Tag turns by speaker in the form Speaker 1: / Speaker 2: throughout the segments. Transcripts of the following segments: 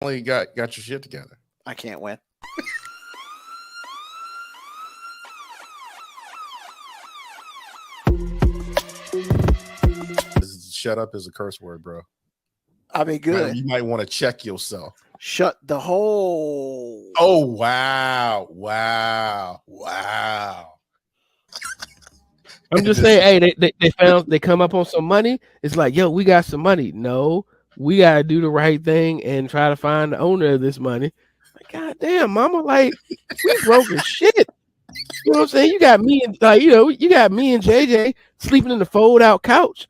Speaker 1: Finally got your shit together.
Speaker 2: I can't win.
Speaker 1: Shut up is a curse word, bro.
Speaker 2: I mean, good.
Speaker 1: You might want to check yourself.
Speaker 2: Shut the hole.
Speaker 1: Oh, wow.
Speaker 3: I'm just saying, hey, they come up on some money. It's like, yo, we got some money. No, we gotta do the right thing and try to find the owner of this money. Like, God damn, mama, like we broke as shit. You know what I'm saying? You got me and you got me and JJ sleeping in the fold out couch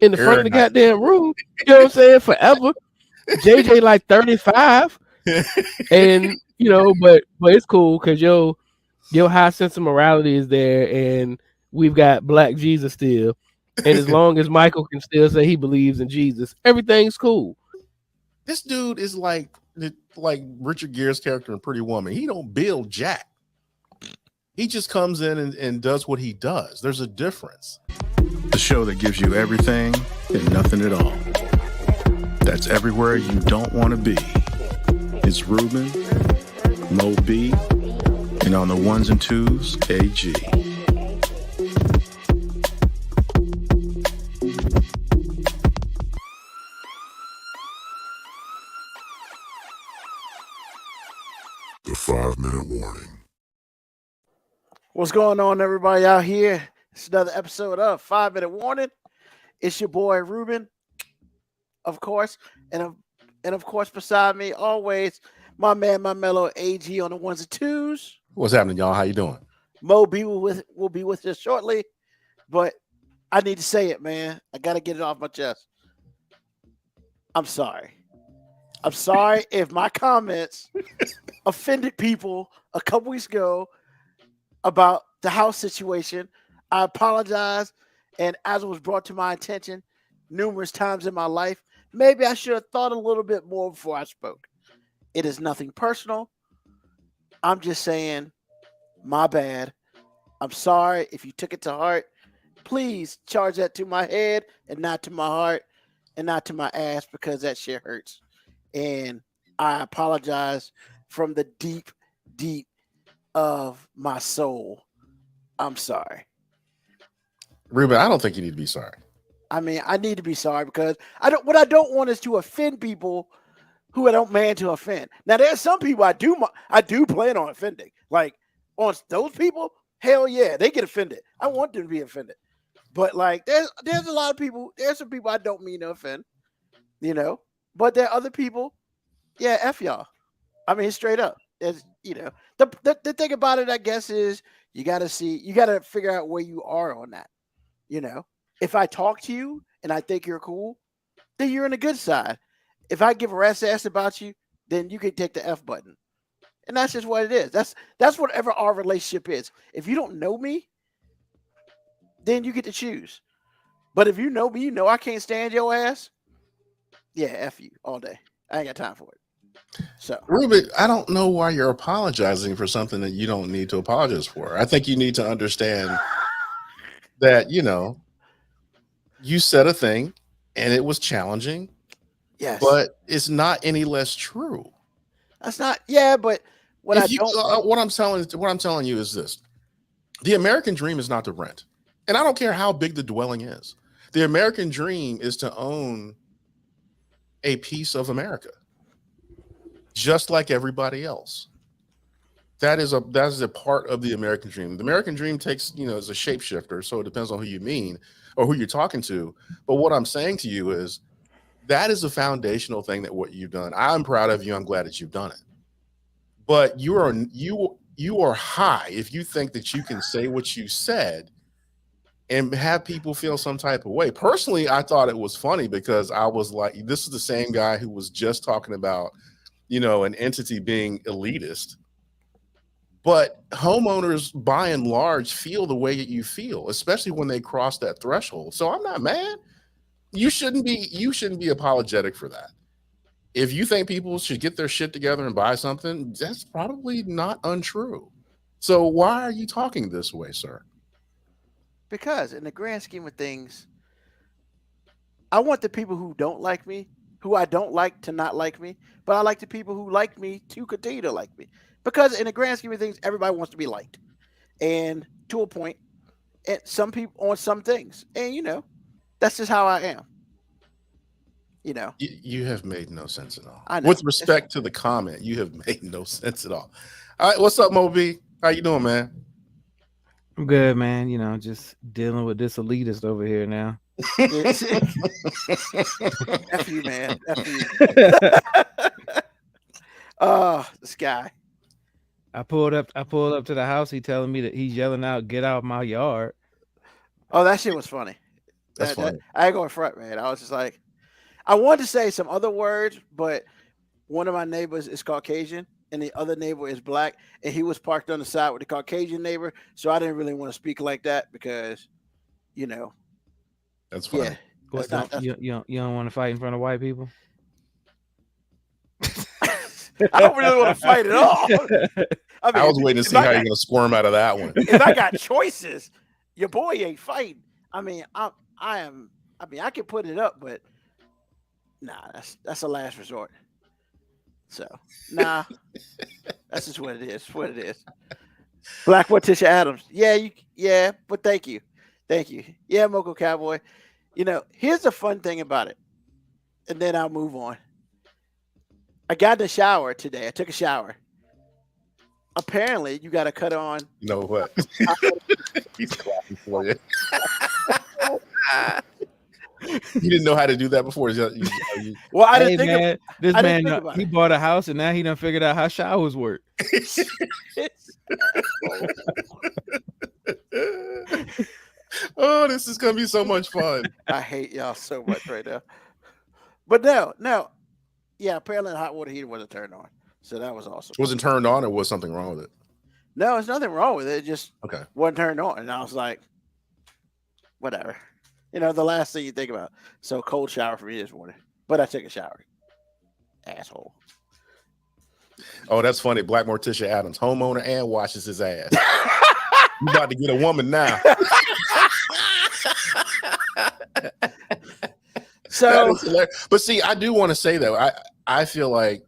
Speaker 3: in the front of the goddamn room. You know what I'm saying? Forever. JJ like 35. And but it's cool because your high sense of morality is there, and we've got Black Jesus still. And as long as Michael can still say he believes in Jesus, everything's cool.
Speaker 1: This dude is like Richard Gere's character in Pretty Woman. He don't build jack. He just comes in and does what he does. There's a difference.
Speaker 4: The show that gives you everything and nothing at all. That's everywhere you don't want to be. It's Ruben, Mo B, and on the ones and twos, AG.
Speaker 5: The 5-minute warning.
Speaker 2: What's going on, everybody out here? It's another episode of 5-Minute Warning. It's your boy Ruben, of course, and of course beside me always my man, my mellow AG on the ones and twos.
Speaker 1: What's happening, y'all? How you doing?
Speaker 2: Mo B will be with us shortly, but I need to say it, man. I gotta get it off my chest. I'm sorry. I'm sorry if my comments offended people a couple weeks ago about the house situation. I apologize, and as it was brought to my attention numerous times in my life, maybe I should have thought a little bit more before I spoke. It is nothing personal. I'm just saying, my bad. I'm sorry if you took it to heart. Please charge that to my head and not to my heart and not to my ass, because that shit hurts. And I apologize from the deep, deep of my soul. I'm sorry.
Speaker 1: Ruben, I don't think you need to be sorry.
Speaker 2: I mean, I need to be sorry because what I don't want is to offend people who I don't mean to offend. Now, there's some people I do plan on offending. Like on those people, hell yeah, they get offended. I want them to be offended. But like, there's a lot of people. There's some people I don't mean to offend, But there are other people, yeah, F y'all. I mean, straight up. There's, the thing about it, I guess, is you got to figure out where you are on that. If I talk to you and I think you're cool, then you're in the good side. If I give a rat's ass about you, then you can take the F button. And that's just what it is. That's whatever our relationship is. If you don't know me, then you get to choose. But if you know me, you know I can't stand your ass. Yeah, F you all day. I ain't got time for it. So,
Speaker 1: Ruben, I don't know why you're apologizing for something that you don't need to apologize for. I think you need to understand that, you said a thing and it was challenging.
Speaker 2: yes.
Speaker 1: But it's not any less true.
Speaker 2: That's not, yeah, but what
Speaker 1: I'm telling you is this. The American dream is not to rent. And I don't care how big the dwelling is. The American dream is to own a piece of America, just like everybody else. That is a part of the American dream. The American dream takes, is a shapeshifter, so it depends on who you mean or who you're talking to. But what I'm saying to you is that is a foundational thing that what you've done. I'm proud of you. I'm glad that you've done it. But you are high if you think that you can say what you said and have people feel some type of way. Personally, I thought it was funny because I was like, this is the same guy who was just talking about, an entity being elitist. But homeowners, by and large, feel the way that you feel, especially when they cross that threshold. So I'm not mad. You shouldn't be apologetic for that. If you think people should get their shit together and buy something, that's probably not untrue. So why are you talking this way, sir?
Speaker 2: Because in the grand scheme of things, I want the people who don't like me who I don't like to not like me, but I like the people who like me to continue to like me. Because in the grand scheme of things, everybody wants to be liked. And to a point, and some people on some things. And that's just how I am.
Speaker 1: You have made no sense at all.
Speaker 2: I know.
Speaker 1: With respect to the comment, you have made no sense at all. All right, what's up, Moby? How you doing, man?
Speaker 6: I'm good, man. Just dealing with this elitist over here now.
Speaker 2: F you, man. F you. This guy.
Speaker 6: I pulled up to the house. He telling me that he's yelling out, "Get out of my yard!"
Speaker 2: Oh, that shit was funny.
Speaker 1: That's funny.
Speaker 2: I ain't going front, man. I was just like, I wanted to say some other words, but one of my neighbors is Caucasian and the other neighbor is black, and he was parked on the side with the Caucasian neighbor, so I didn't really want to speak like that because,
Speaker 1: That's funny.
Speaker 2: yeah.
Speaker 6: What,
Speaker 2: That's not-
Speaker 6: you don't want to fight in front of white people?
Speaker 2: I don't really want to fight at all.
Speaker 1: I was waiting to see how you're gonna squirm out of that one.
Speaker 2: If I got choices, your boy ain't fighting. I mean, I can put it up, but nah, that's a last resort. So nah, that's just what it is. What it is. Black Morticia Adams. Yeah, but thank you. Yeah, Moco Cowboy. Here's the fun thing about it, and then I'll move on. I got in the shower today. I took a shower. Apparently, you got to cut on.
Speaker 1: You know what? He's clapping for you. You didn't know how to do that before.
Speaker 2: Well, I
Speaker 6: Hey,
Speaker 2: didn't think
Speaker 6: man, this
Speaker 2: I didn't
Speaker 6: man,
Speaker 2: think about
Speaker 6: he
Speaker 2: it.
Speaker 6: bought a house and now he done figured out how showers work.
Speaker 1: Oh, this is gonna be so much fun.
Speaker 2: I hate y'all so much right now. But no. Yeah, apparently the hot water heater wasn't turned on. So that was awesome.
Speaker 1: Wasn't turned on, or was something wrong with it?
Speaker 2: No, there's nothing wrong with it. It just
Speaker 1: Okay.
Speaker 2: wasn't turned on. And I was like, whatever. The last thing you think about. So cold shower for me this morning. But I took a shower. Asshole.
Speaker 1: Oh, that's funny. Black Morticia Adams, homeowner and washes his ass. You about to get a woman now.
Speaker 2: So
Speaker 1: But see, I do want to say though, I feel like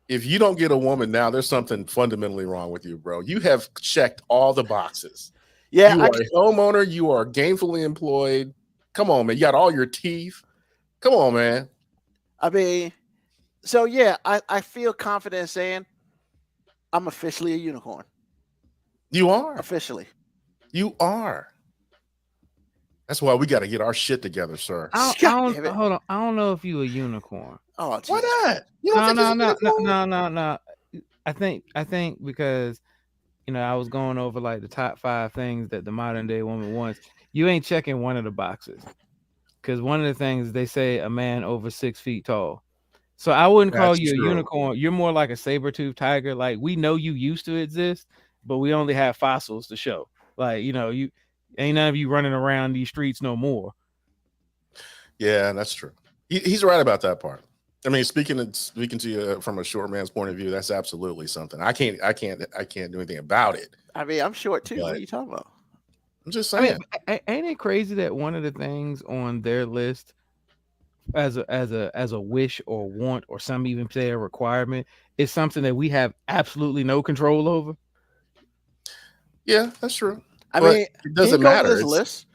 Speaker 1: if you don't get a woman now, there's something fundamentally wrong with you, bro. You have checked all the boxes.
Speaker 2: yeah,
Speaker 1: You are a homeowner. You are gainfully employed. Come on, man. You got all your teeth. Come on, man.
Speaker 2: I mean, so yeah, I feel confident saying I'm officially a unicorn.
Speaker 1: You are.
Speaker 2: Officially.
Speaker 1: You are. That's why we got to get our shit together, sir.
Speaker 6: I
Speaker 2: God damn it.
Speaker 6: hold on. I don't know if you a unicorn.
Speaker 2: Oh,
Speaker 1: Why
Speaker 2: Jesus.
Speaker 1: not? You don't think it's a unicorn?
Speaker 6: No. I think because I was going over like the top 5 things that the modern day woman wants. You ain't checking one of the boxes. Because one of the things they say a man over 6 feet tall. So I wouldn't call
Speaker 1: That's
Speaker 6: you
Speaker 1: true.
Speaker 6: a unicorn. You're more like a saber-toothed tiger. Like we know you used to exist, but we only have fossils to show. Like, you ain't none of you running around these streets no more.
Speaker 1: Yeah, that's true. He's right about that part. I mean, speaking to you from a short man's point of view, that's absolutely something. I can't do anything about it.
Speaker 2: I mean, I'm short too. What
Speaker 1: But-
Speaker 2: are you talking about?
Speaker 1: I'm just
Speaker 6: I
Speaker 1: saying.
Speaker 6: mean, ain't it crazy that one of the things on their list as a wish or want, or some even say a requirement, is something that we have absolutely no control over?
Speaker 1: Yeah, that's true.
Speaker 2: I
Speaker 1: But
Speaker 2: mean,
Speaker 1: it doesn't
Speaker 2: can you go to
Speaker 1: matter.
Speaker 2: this
Speaker 1: It's-
Speaker 2: list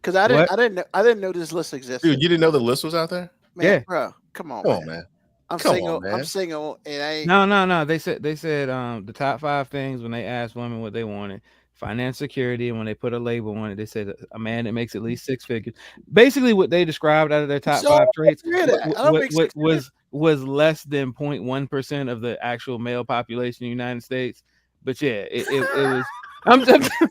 Speaker 2: because I didn't know this list existed.
Speaker 1: Dude, you didn't know the list was out there?
Speaker 2: Man,
Speaker 6: Yeah.
Speaker 2: bro, come on,
Speaker 1: Come on, man.
Speaker 2: I'm
Speaker 1: Come
Speaker 2: single.
Speaker 1: on, man.
Speaker 2: I'm single, and I ain't.
Speaker 6: No. They said the top 5 things when they asked women what they wanted: financial security, and when they put a label on it, they said a man that makes at least 6 figures. Basically, what they described out of their top
Speaker 2: So,
Speaker 6: 5 traits
Speaker 2: hear that. I don't make 6
Speaker 6: was less than 0.1% of the actual male population in the United States. But yeah, it was. I'm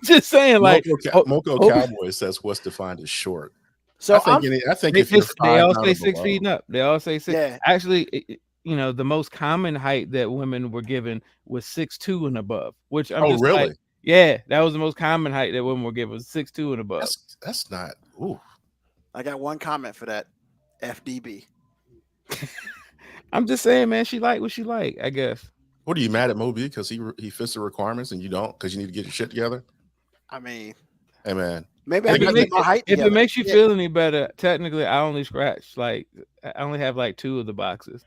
Speaker 6: just saying, like,
Speaker 1: Moco
Speaker 6: oh.
Speaker 1: Cowboy says what's defined as short.
Speaker 2: So
Speaker 1: I think if
Speaker 6: they
Speaker 1: you're
Speaker 6: all
Speaker 1: 5'9"
Speaker 6: say
Speaker 1: or
Speaker 6: 6
Speaker 1: below-
Speaker 6: feet and up. They all say 6.
Speaker 2: Yeah.
Speaker 6: Actually, the most common height that women were given was 6'2" and above. Which I'm
Speaker 1: Oh,
Speaker 6: just
Speaker 1: really?
Speaker 6: like, yeah, that was the most common height that women were given, was 6'2" and above.
Speaker 1: That's not. Ooh.
Speaker 2: I got one comment for that. FDB.
Speaker 6: I'm just saying, man, she like what she like, I guess.
Speaker 1: What are you mad at Moby because he fits the requirements and you don't because you need to get your shit together?
Speaker 2: I mean,
Speaker 1: Hey man,
Speaker 2: Maybe I
Speaker 6: If
Speaker 2: need
Speaker 6: it,
Speaker 2: to
Speaker 6: make,
Speaker 2: get my height
Speaker 6: if
Speaker 2: together.
Speaker 6: it makes you
Speaker 2: Yeah.
Speaker 6: feel any better, technically, I only have like 2 of the boxes.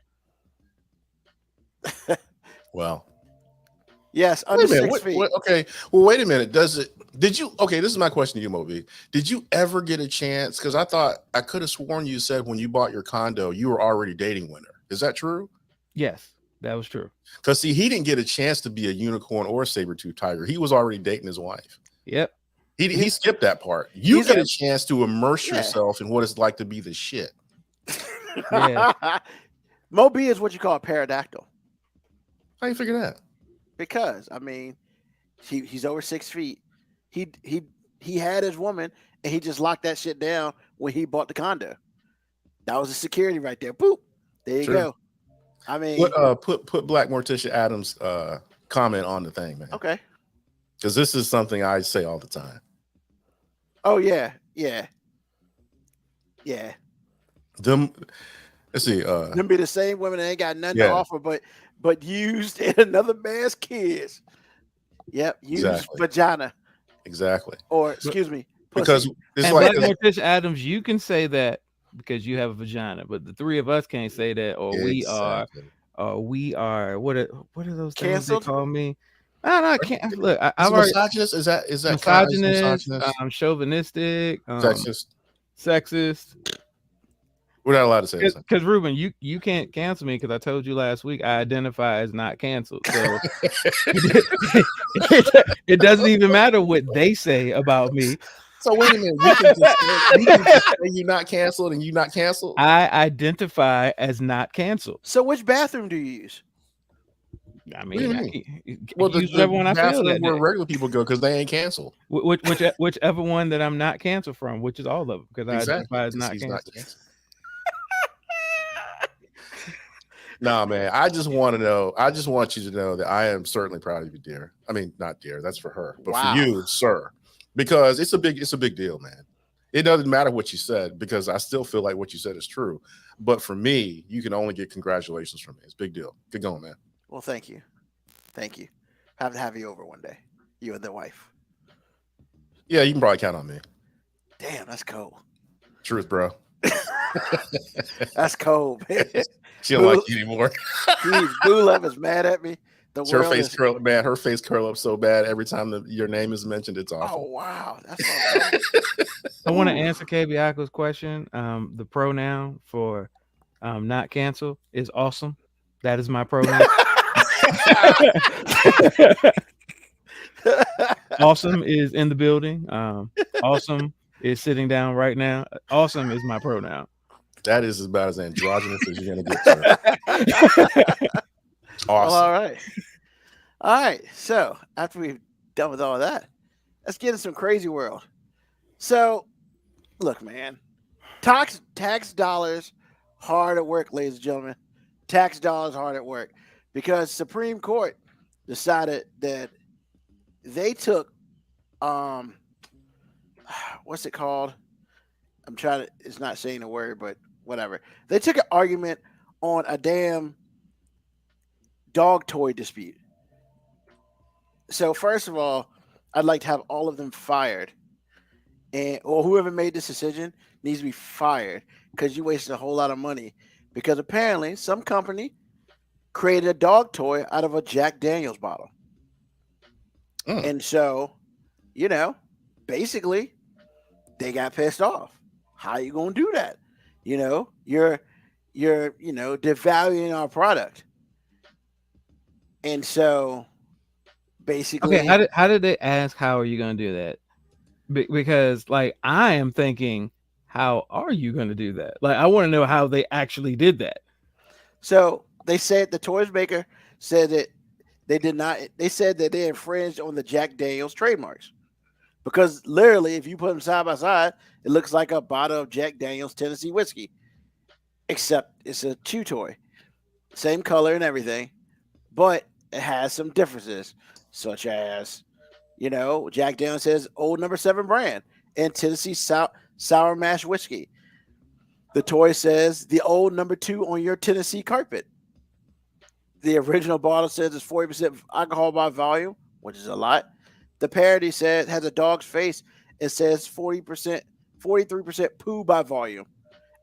Speaker 1: Well,
Speaker 2: Yes,
Speaker 1: wait
Speaker 2: under
Speaker 1: a minute.
Speaker 2: 6 feet.
Speaker 1: Okay. Well, wait a minute. Did you? Okay, this is my question to you, Moby. Did you ever get a chance? Because I could have sworn you said when you bought your condo, you were already dating Winter. Is that true?
Speaker 6: Yes, that was true.
Speaker 1: Because see, he didn't get a chance to be a unicorn or a saber-tooth tiger. He was already dating his wife.
Speaker 6: Yep.
Speaker 1: He skipped that part. You
Speaker 2: he's
Speaker 1: get
Speaker 2: a-
Speaker 1: a chance to immerse
Speaker 2: Yeah.
Speaker 1: yourself in what it's like to be the shit.
Speaker 6: Yeah.
Speaker 2: Moby is what you call a pterodactyl
Speaker 1: How you figure that?
Speaker 2: because I mean, he's over 6 feet. He had his woman and he just locked that shit down when he bought the condo. That was a security right there. Boop. There you
Speaker 1: Sure.
Speaker 2: go. I mean,
Speaker 1: Put Black Morticia Adams comment on the thing, man.
Speaker 2: okay.
Speaker 1: Because this is something I say all the time.
Speaker 2: Oh yeah.
Speaker 1: Them, let's see.
Speaker 2: Them be the same women that ain't got nothing
Speaker 1: Yeah.
Speaker 2: to offer, but used in another man's kids. Yep, used
Speaker 1: Exactly.
Speaker 2: vagina,
Speaker 1: Exactly.
Speaker 2: or excuse me, pussy.
Speaker 1: Because it's
Speaker 6: And
Speaker 1: like
Speaker 6: Black Morticia Adams, you can say that because you have a vagina, but the 3 of us can't say that, or
Speaker 1: Exactly.
Speaker 6: we are. What are those things
Speaker 2: Canceled?
Speaker 6: they call me? I can't look.
Speaker 1: Is
Speaker 6: I've
Speaker 1: it
Speaker 6: already
Speaker 1: misogynist? Is that
Speaker 6: misogynist,
Speaker 1: misogynist?
Speaker 6: chauvinistic,
Speaker 1: Sexist?
Speaker 6: sexist.
Speaker 1: We're not allowed to say that.
Speaker 6: Because Ruben, you can't cancel me because I told you last week I identify as not canceled. So it doesn't even matter what they say about me.
Speaker 1: So wait a minute. We can just say you're not canceled and you not canceled.
Speaker 6: I identify as not canceled.
Speaker 2: So which bathroom do you use?
Speaker 6: I
Speaker 1: What do you
Speaker 6: mean,
Speaker 1: mean? Well,
Speaker 6: use whatever one I feel
Speaker 1: bathroom
Speaker 6: that
Speaker 1: where
Speaker 6: day.
Speaker 1: regular people go because they ain't canceled.
Speaker 6: Whichever one that I'm not canceled from, which is all of them, because I identify as not
Speaker 1: He's
Speaker 6: canceled.
Speaker 1: Nah, man. I just want to know. I just want you to know that I am certainly proud of you, dear. I mean, not dear. That's for her, but
Speaker 2: Wow.
Speaker 1: for you, sir, because it's a big deal, man. It doesn't matter what you said because I still feel like what you said is true. But for me, you can only get congratulations from me. It's a big deal. Good going, man.
Speaker 2: Well, thank you. Have to have you over one day. You and the wife.
Speaker 1: Yeah, you can probably count on me.
Speaker 2: Damn, that's cold.
Speaker 1: Truth, bro.
Speaker 2: That's cold, man.
Speaker 1: She don't like you anymore.
Speaker 2: Jeez, Boo Love is mad at me. The
Speaker 1: Her
Speaker 2: world
Speaker 1: face
Speaker 2: is-
Speaker 1: curl, man. Her face curl up so bad every time your name is mentioned. It's
Speaker 2: Oh
Speaker 1: awful.
Speaker 2: wow, that's awesome.
Speaker 6: I want to answer Kebiako's question. The pronoun for not cancel is awesome. That is my pronoun. Awesome is in the building. Awesome is sitting down right now. Awesome is my pronoun.
Speaker 1: That is about as androgynous as you're gonna get. Sir. Awesome.
Speaker 2: All right. So after we've done with all that, let's get into some crazy world. So, look, man, tax dollars hard at work, ladies and gentlemen. Tax dollars hard at work because Supreme Court decided that they took what's it called? It's not saying a word, but whatever. They took an argument on a damn dog toy dispute. So first of all, I'd like to have all of them fired, or whoever made this decision needs to be fired because you wasted a whole lot of money. Because apparently, some company created a dog toy out of a Jack Daniels bottle, and so, basically, they got pissed off. How you gonna do that? You're devaluing our product. And so basically,
Speaker 6: Okay, how did they ask? How are you going to do that? Because like I am thinking, how are you going to do that? Like I want to know how they actually did that.
Speaker 2: So they said the toys maker said that they did not. They said that they infringed on the Jack Daniels trademarks because literally, if you put them side by side, it looks like a bottle of Jack Daniels Tennessee whiskey, except it's a chew toy, same color and everything, but it has some differences, such as, Jack Daniels says Old No. 7 brand and Tennessee sour mash whiskey. The toy says the Old No. 2 on your Tennessee carpet. The original bottle says it's 40% alcohol by volume, which is a lot. The parody says has a dog's face It says 40%, 43% poo by volume,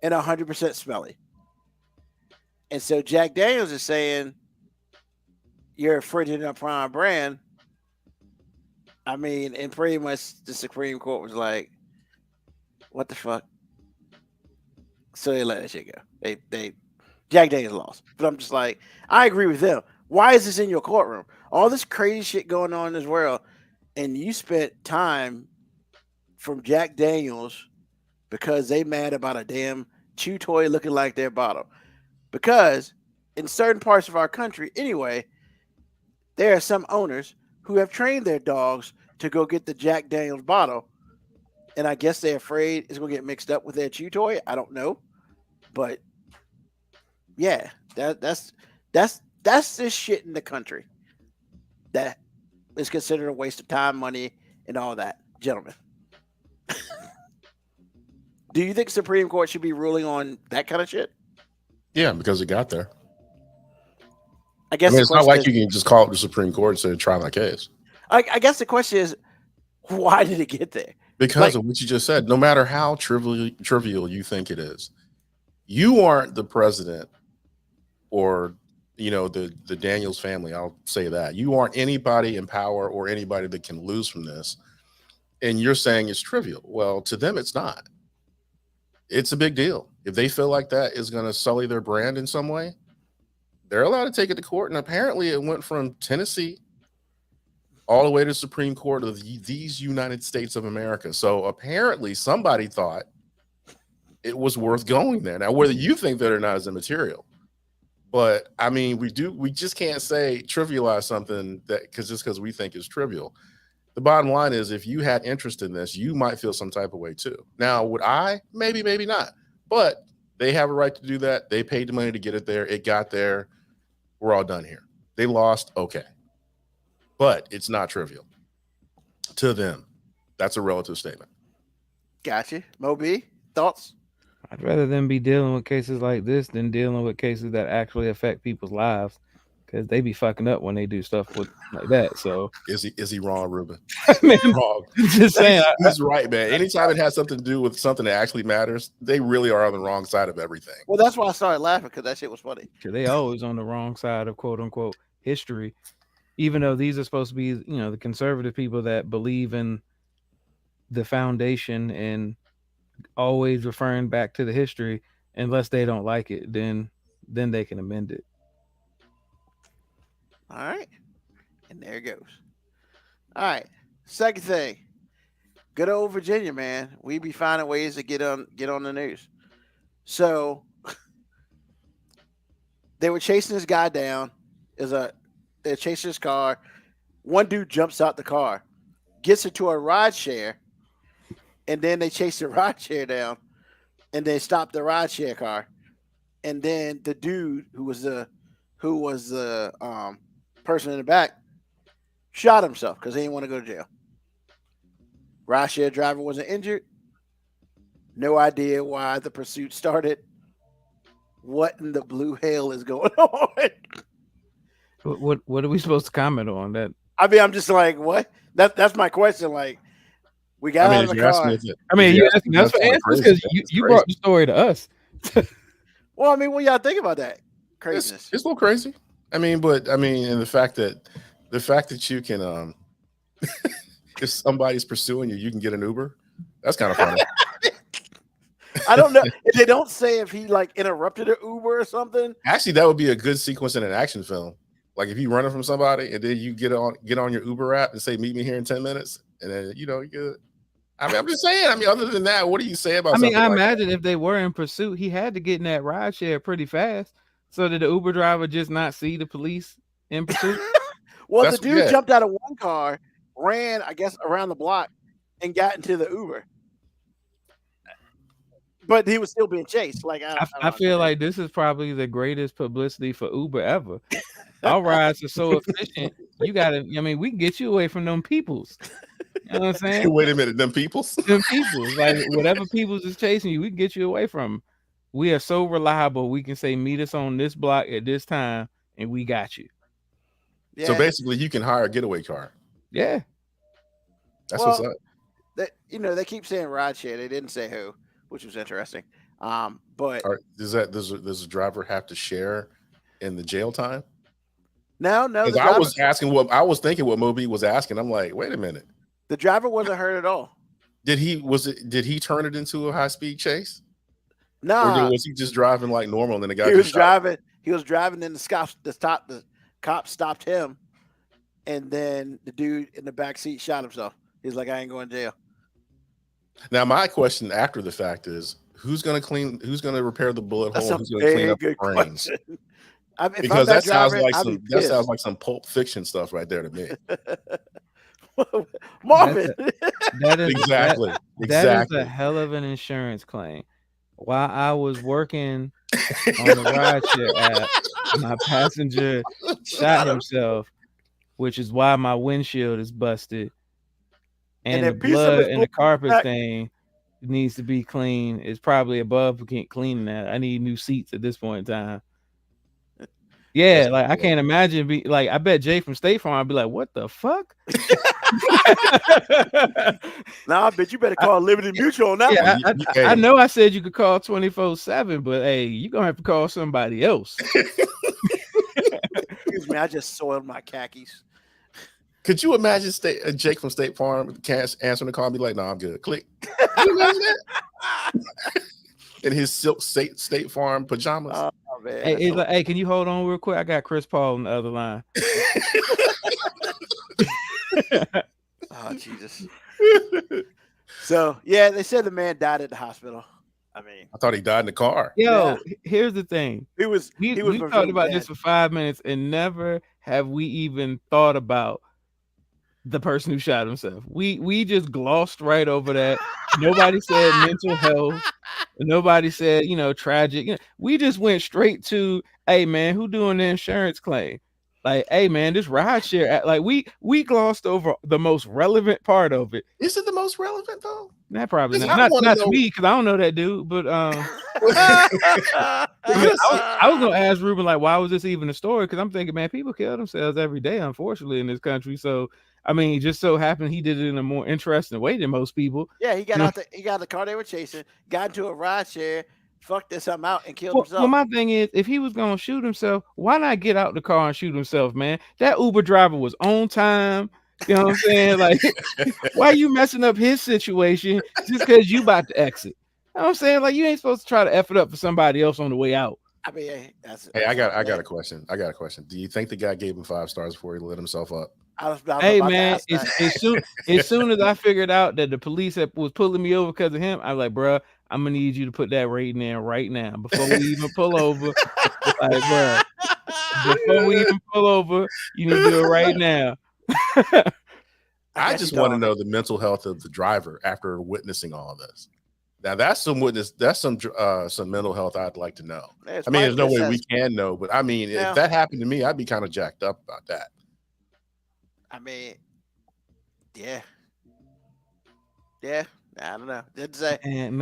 Speaker 2: and 100% smelly. And so Jack Daniels is saying you're infringing a prime brand. I mean, and pretty much the Supreme Court was like, "What the fuck?" So they let that shit go. They Jack Daniels lost. But I'm just like, I agree with them. Why is this in your courtroom? All this crazy shit going on in this world, and you spent time from Jack Daniels because they mad about a damn chew toy looking like their bottle. Because in certain parts of our country, anyway, there are some owners who have trained their dogs to go get the Jack Daniels bottle, and I guess they're afraid it's going to get mixed up with their chew toy. I don't know, but yeah, that's this shit in the country that is considered a waste of time, money, and all that, gentlemen. Do you think Supreme Court should be ruling on that kind of shit?
Speaker 1: Yeah, because it got there.
Speaker 2: I guess
Speaker 1: it's not like you can just call it the Supreme Court and say, try my case.
Speaker 2: I guess the question is, why did it get there?
Speaker 1: Because of what you just said. No matter how trivial you think it is, you aren't the president or, the Daniels family. I'll say that. You aren't anybody in power or anybody that can lose from this. And you're saying it's trivial. Well, to them, it's not. It's a big deal. If they feel like that is going to sully their brand in some way, they're allowed to take it to court. And apparently it went from Tennessee all the way to the Supreme Court of these United States of America. So apparently somebody thought it was worth going there. Now, whether you think that or not is immaterial. But I mean, we just can't say trivialize something because we think it's trivial. The bottom line is, if you had interest in this, you might feel some type of way too. Now, would I? Maybe, maybe not. But they have a right to do that. They paid the money to get it there. It got there. We're all done here. They lost. Okay. But it's not trivial to them. That's a relative statement.
Speaker 2: Gotcha. Moby, thoughts?
Speaker 6: I'd rather them be dealing with cases like this than dealing with cases that actually affect people's lives, because they be fucking up when they do stuff like that. So
Speaker 1: is he wrong, Ruben?
Speaker 6: Man,
Speaker 1: wrong.
Speaker 6: Just saying,
Speaker 1: he's right, man. Anytime it has something to do with something that actually matters, they really are on the wrong side of everything.
Speaker 2: Well, that's why I started laughing, because that shit was funny.
Speaker 6: They always on the wrong side of quote unquote history, even though these are supposed to be, the conservative people that believe in the foundation and always referring back to the history. Unless they don't like it, then they can amend it.
Speaker 2: All right. And there it goes. All right. Second thing. Good old Virginia, man. We be finding ways to get on the news. So they were chasing this guy down. They're chasing his car. One dude jumps out the car, gets into a ride share, and then they chase the ride share down, and they stop the ride share car. And then the dude who was the person in the back shot himself because he didn't want to go to jail. Rideshare driver wasn't injured. No idea why the pursuit started. What in the blue hell is going on?
Speaker 6: What are we supposed to comment on that?
Speaker 2: I mean, I'm just like, what? That's my question. Like, we got out of the car.
Speaker 6: You asking us for answers because you brought the story to us.
Speaker 2: Well, I mean, what y'all think about that craziness?
Speaker 1: It's a little crazy. And the fact that you can, if somebody's pursuing you, you can get an Uber. That's kind of funny.
Speaker 2: I don't know. They don't say if he interrupted an Uber or something.
Speaker 1: Actually, that would be a good sequence in an action film. Like if you running from somebody and then you get on your Uber app and say, "Meet me here in 10 minutes," and then you get. I'm just saying. Other than that, what do you say about?
Speaker 6: I imagine if they were in pursuit, he had to get in that ride share pretty fast. So did the Uber driver just not see the police in pursuit?
Speaker 2: Well, the dude jumped out of one car, ran, I guess, around the block, and got into the Uber. But he was still being chased. I
Speaker 6: feel like this is probably the greatest publicity for Uber ever. Our rides are so efficient. We can get you away from them peoples. You know what I'm saying?
Speaker 1: Wait a minute, them peoples?
Speaker 6: Them peoples. Like whatever peoples is chasing you, we can get you away from them. We are so reliable. We can say, meet us on this block at this time, and we got you.
Speaker 2: Yeah.
Speaker 1: So basically, you can hire a getaway car.
Speaker 6: Yeah.
Speaker 1: That's what's up.
Speaker 2: that they keep saying rideshare. They didn't say who, which was interesting. But
Speaker 1: Does the driver have to share in the jail time?
Speaker 2: no,
Speaker 1: Because I was thinking what Moby was asking. I'm like, wait a minute.
Speaker 2: the driver wasn't hurt at all.
Speaker 1: Did he turn it into a high speed chase?
Speaker 2: Nah,
Speaker 1: Or was he just driving like normal and then the guy
Speaker 2: he was
Speaker 1: just shot him?
Speaker 2: driving. He was driving, and the cop stopped him, and then the dude in the back seat shot himself. He's like, I ain't going to jail.
Speaker 1: Now my question after the fact is, who's gonna repair the bullet
Speaker 2: That's
Speaker 1: hole?
Speaker 2: a
Speaker 1: Who's gonna clean
Speaker 2: very
Speaker 1: up the
Speaker 2: good
Speaker 1: brains?
Speaker 2: question. If
Speaker 1: Because
Speaker 2: I'm
Speaker 1: that sounds
Speaker 2: driving,
Speaker 1: like
Speaker 2: I'd be
Speaker 1: that sounds
Speaker 2: pissed.
Speaker 1: like some Pulp Fiction stuff right there to me.
Speaker 2: Marvin.
Speaker 6: That is
Speaker 1: Exactly.
Speaker 6: That is
Speaker 1: Exactly.
Speaker 6: a hell of an insurance claim. While I was working on the rideshare app, my passenger shot himself, which is why my windshield is busted, and the
Speaker 2: that piece of
Speaker 6: blood
Speaker 2: his
Speaker 6: and the
Speaker 2: bull-
Speaker 6: carpet
Speaker 2: back-
Speaker 6: stain needs to be clean. It's probably above cleaning that. I need new seats at this point in time. Yeah, like I can't imagine I bet Jay from State Farm would be like, what the fuck?
Speaker 2: Nah, I bet you better call Liberty Mutual on that
Speaker 6: Yeah,
Speaker 2: one.
Speaker 6: I know I said you could call 24/7, but hey, you're gonna have to call somebody else.
Speaker 2: Excuse me, I just soiled my khakis.
Speaker 1: Could you imagine Jake from State Farm can't answer the call and be like, "No, I'm good." Click. Can you imagine that? In his silk State Farm pajamas.
Speaker 2: Oh man.
Speaker 6: Hey, it's like, hey, can you hold on real quick? I got Chris Paul on the other line.
Speaker 2: Oh Jesus. So yeah, they said the man died at the hospital. I mean,
Speaker 1: I thought he died in the car.
Speaker 6: Yo, here's the thing.
Speaker 2: he was
Speaker 6: We
Speaker 2: presumed
Speaker 6: talked about
Speaker 2: dead.
Speaker 6: this for 5 minutes and never have we even thought about the person who shot himself. We just glossed right over that. Nobody said mental health. Nobody said, tragic. We just went straight to, hey man, who doing the insurance claim? Like, hey man, this ride share. Like we glossed over the most relevant part of it.
Speaker 1: Is it the most relevant though?
Speaker 6: That probably
Speaker 1: Listen, I
Speaker 6: not
Speaker 1: wanna
Speaker 6: to
Speaker 1: know-
Speaker 6: me because I don't know that dude, but I was gonna ask Ruben, like, why was this even a story? Because I'm thinking, man, people kill themselves every day, unfortunately, in this country. So, I mean, it just so happened he did it in a more interesting way than most people.
Speaker 2: Yeah, he got
Speaker 6: Yeah.
Speaker 2: out he got the car they were chasing, got into a ride share, fucked this something out, and killed
Speaker 6: Well,
Speaker 2: himself.
Speaker 6: my thing is, if he was gonna shoot himself, why not get out the car and shoot himself, man? That Uber driver was on time. You know what I'm saying? Like, why are you messing up his situation just because you about to exit? You know what I'm saying? Like, you ain't supposed to try to F it up for somebody else on the way out.
Speaker 2: I mean, hey, that's
Speaker 1: Hey, I got a question. Do you think the guy gave him 5 stars before he lit himself up?
Speaker 2: I was
Speaker 6: Hey
Speaker 2: about to
Speaker 6: man,
Speaker 2: ask that.
Speaker 6: as soon as I figured out that the police was pulling me over because of him, I was like, bro, I'm gonna need you to put that rating in right now before we even pull over. Like, bro, before we even pull over, you need to do it right now.
Speaker 1: I
Speaker 2: got
Speaker 1: just
Speaker 2: you,
Speaker 1: want to
Speaker 2: dog.
Speaker 1: know the mental health of the driver after witnessing all this. Now that's some mental health I'd like to know.
Speaker 2: There's
Speaker 1: I mean, there's no
Speaker 2: Mike
Speaker 1: way
Speaker 2: that
Speaker 1: we
Speaker 2: says-
Speaker 1: can know, but I mean,
Speaker 2: Yeah.
Speaker 1: if that happened to me, I'd be kind of jacked up about that.
Speaker 2: I mean, yeah. I don't know. Didn't say.
Speaker 6: And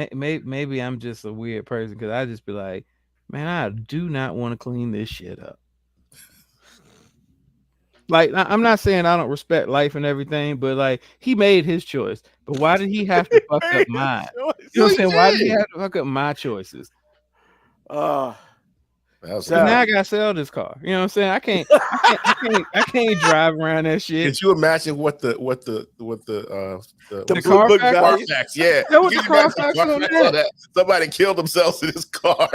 Speaker 6: maybe I'm just a weird person because I just be like, man, I do not want to clean this shit up. Like, I'm not saying I don't respect life and everything, but like, he made his choice. But why did he have to fuck up mine? You know what I'm saying? Why did he have to fuck up my choices?
Speaker 2: Oh,
Speaker 1: That was
Speaker 2: So-
Speaker 6: And now I gotta sell this car. You know what I'm saying? I can't drive around that shit.
Speaker 1: Could you imagine what the
Speaker 2: the
Speaker 6: The
Speaker 2: blue book
Speaker 6: Carfax?
Speaker 2: value.
Speaker 1: Carfax? Yeah,
Speaker 6: That was
Speaker 1: Could
Speaker 6: the
Speaker 1: you imagine
Speaker 6: Carfax on
Speaker 1: Carfax
Speaker 6: that?
Speaker 1: on that? Somebody killed themselves in his car.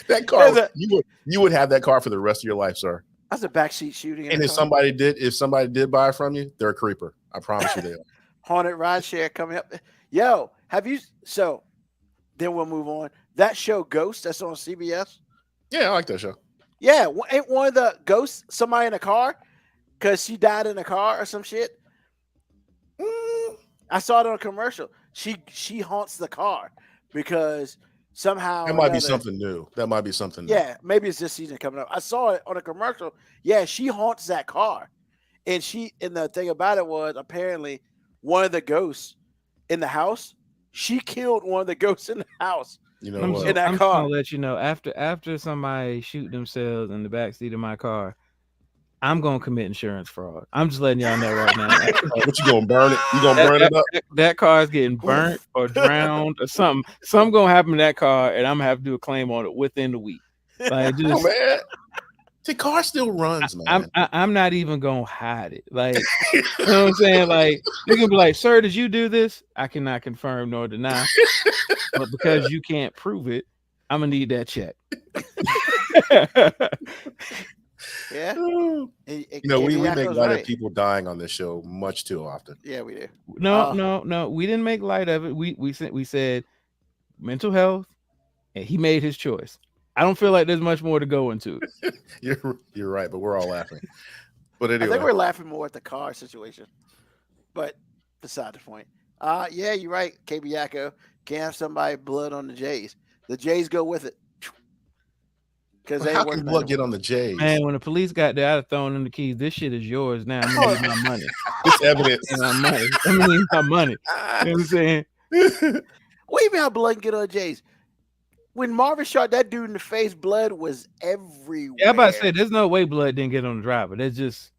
Speaker 1: That car,
Speaker 2: There's a-
Speaker 1: you would have that car for the rest of your life, sir.
Speaker 2: That's a backseat shooting. in
Speaker 1: And
Speaker 2: a
Speaker 1: if
Speaker 2: car.
Speaker 1: somebody did buy it from you, they're a creeper. I promise you they are.
Speaker 2: Haunted ride share coming up. Yo, have you? So then we'll move on. That show Ghost that's on CBS.
Speaker 1: Yeah, I like that show.
Speaker 2: Yeah, ain't one of the ghosts somebody in a car because she died in a car or some shit? I saw it on a commercial. She haunts the car because somehow
Speaker 1: That
Speaker 2: or
Speaker 1: might be
Speaker 2: another-
Speaker 1: something new. That might be something new.
Speaker 2: Yeah, maybe it's this season coming up. I saw it on a commercial. Yeah, she haunts that car, and the thing about it was apparently one of the ghosts in the house. She killed one of the ghosts in the house.
Speaker 1: You know
Speaker 6: I'm
Speaker 1: what?
Speaker 6: so-
Speaker 2: In that
Speaker 6: I'm just
Speaker 2: car.
Speaker 6: gonna let you know after somebody shoot themselves in the backseat of my car, I'm gonna commit insurance fraud. I'm just letting y'all know right now.
Speaker 1: What, you gonna burn it? You gonna burn it up?
Speaker 6: That car is getting burnt or drowned or something. Something gonna happen to that car, and I'm gonna have to do a claim on it within the week. Like,
Speaker 1: Oh
Speaker 6: just
Speaker 1: man, the car still runs, man.
Speaker 6: I'm not even gonna hide it. Like, you know what I'm saying? Like, you can be like, "Sir, did you do this?" I cannot confirm nor deny, but because you can't prove it, I'm gonna need that check.
Speaker 2: Yeah.
Speaker 1: You know, we make light of people dying on this show much too often.
Speaker 2: Yeah, we do.
Speaker 6: No. We didn't make light of it. We said mental health, and he made his choice. I don't feel like there's much more to go into.
Speaker 1: You're right, but we're all laughing. But
Speaker 2: I
Speaker 1: anyway,
Speaker 2: think we're laughing more at the car situation. But beside the point. Yeah, you're right, KB Yakko. Can't have somebody blood on the Jays. The Jays go with it. Because
Speaker 1: how can blood get on the Jays?
Speaker 6: Man, when the police got there, I'd have thrown them the keys. This shit is yours now. I'm gonna need my money.
Speaker 1: It's evidence.
Speaker 6: And my money. I'm gonna need my money. You know what I'm saying?
Speaker 2: What do you mean how blood can get on the Jays? When Marvin shot that dude in the face, blood was everywhere.
Speaker 6: Yeah, I'm about to say there's no way blood didn't get on the driver. That's just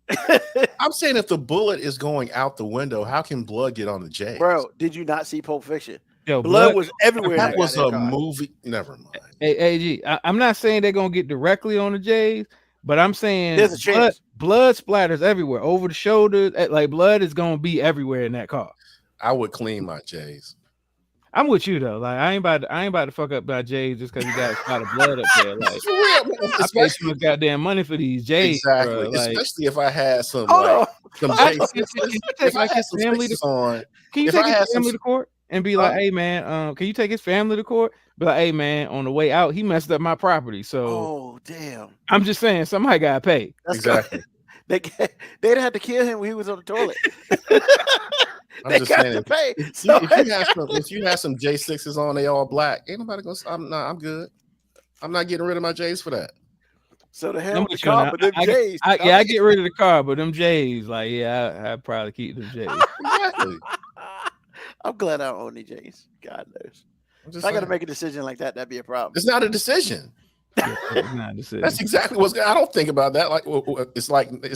Speaker 1: I'm saying if the bullet is going out the window, how can blood get on the Jays?
Speaker 2: Bro, did you not see Pulp Fiction?
Speaker 6: yo,
Speaker 2: Blood was everywhere. in
Speaker 1: That was a
Speaker 2: goddamn car.
Speaker 1: movie. Never mind.
Speaker 6: Hey, AG, I'm not saying they're gonna get directly on the Jays, but I'm saying
Speaker 2: There's a chance.
Speaker 6: blood splatters everywhere, over the shoulders. Like, blood is gonna be everywhere in that car.
Speaker 1: I would clean my Jays.
Speaker 6: I'm with you though. Like, I ain't about to fuck up my Jays just because you got a lot of blood up there. Like,
Speaker 1: For real, man.
Speaker 6: I paid too much goddamn money for these Jays.
Speaker 1: Exactly.
Speaker 6: Bro. Like,
Speaker 1: Especially if I had some
Speaker 2: Hold on.
Speaker 1: some
Speaker 6: I-
Speaker 1: Jays.
Speaker 6: can you take,
Speaker 1: If I
Speaker 6: like,
Speaker 1: had
Speaker 6: his
Speaker 1: some
Speaker 6: family
Speaker 1: Sixes
Speaker 6: to
Speaker 1: on,
Speaker 6: Can you
Speaker 1: if I
Speaker 6: take
Speaker 1: had
Speaker 6: his
Speaker 1: some-
Speaker 6: family to court and be like, "Hey man, can you take his family to court?" Be like, "Hey man, on the way out, he messed up my property." So
Speaker 2: Oh, damn.
Speaker 6: I'm just saying, somebody gotta pay.
Speaker 2: That's
Speaker 1: exactly.
Speaker 2: They'd have to kill him when he was on the toilet.
Speaker 1: I'm
Speaker 2: They
Speaker 1: just
Speaker 2: got
Speaker 1: saying.
Speaker 2: to pay.
Speaker 1: If
Speaker 2: So
Speaker 1: you have some J6s on, they all black. Ain't nobody gonna. I'm good. I'm not getting rid of my J's for that.
Speaker 2: so the
Speaker 6: I'm
Speaker 2: hell with the
Speaker 6: with you on
Speaker 2: car,
Speaker 6: that.
Speaker 2: but them
Speaker 6: I
Speaker 2: J's.
Speaker 6: I get rid of the car, but them J's, like, yeah, I'd probably keep them J's.
Speaker 1: Exactly.
Speaker 2: I'm glad I don't own any J's. God knows.
Speaker 1: I'm
Speaker 2: If
Speaker 1: just
Speaker 2: I got to
Speaker 1: saying.
Speaker 2: make a decision like that, that'd be a problem.
Speaker 1: It's not a decision.
Speaker 6: It's not a decision.
Speaker 1: That's exactly what's. I don't think about that. Like it's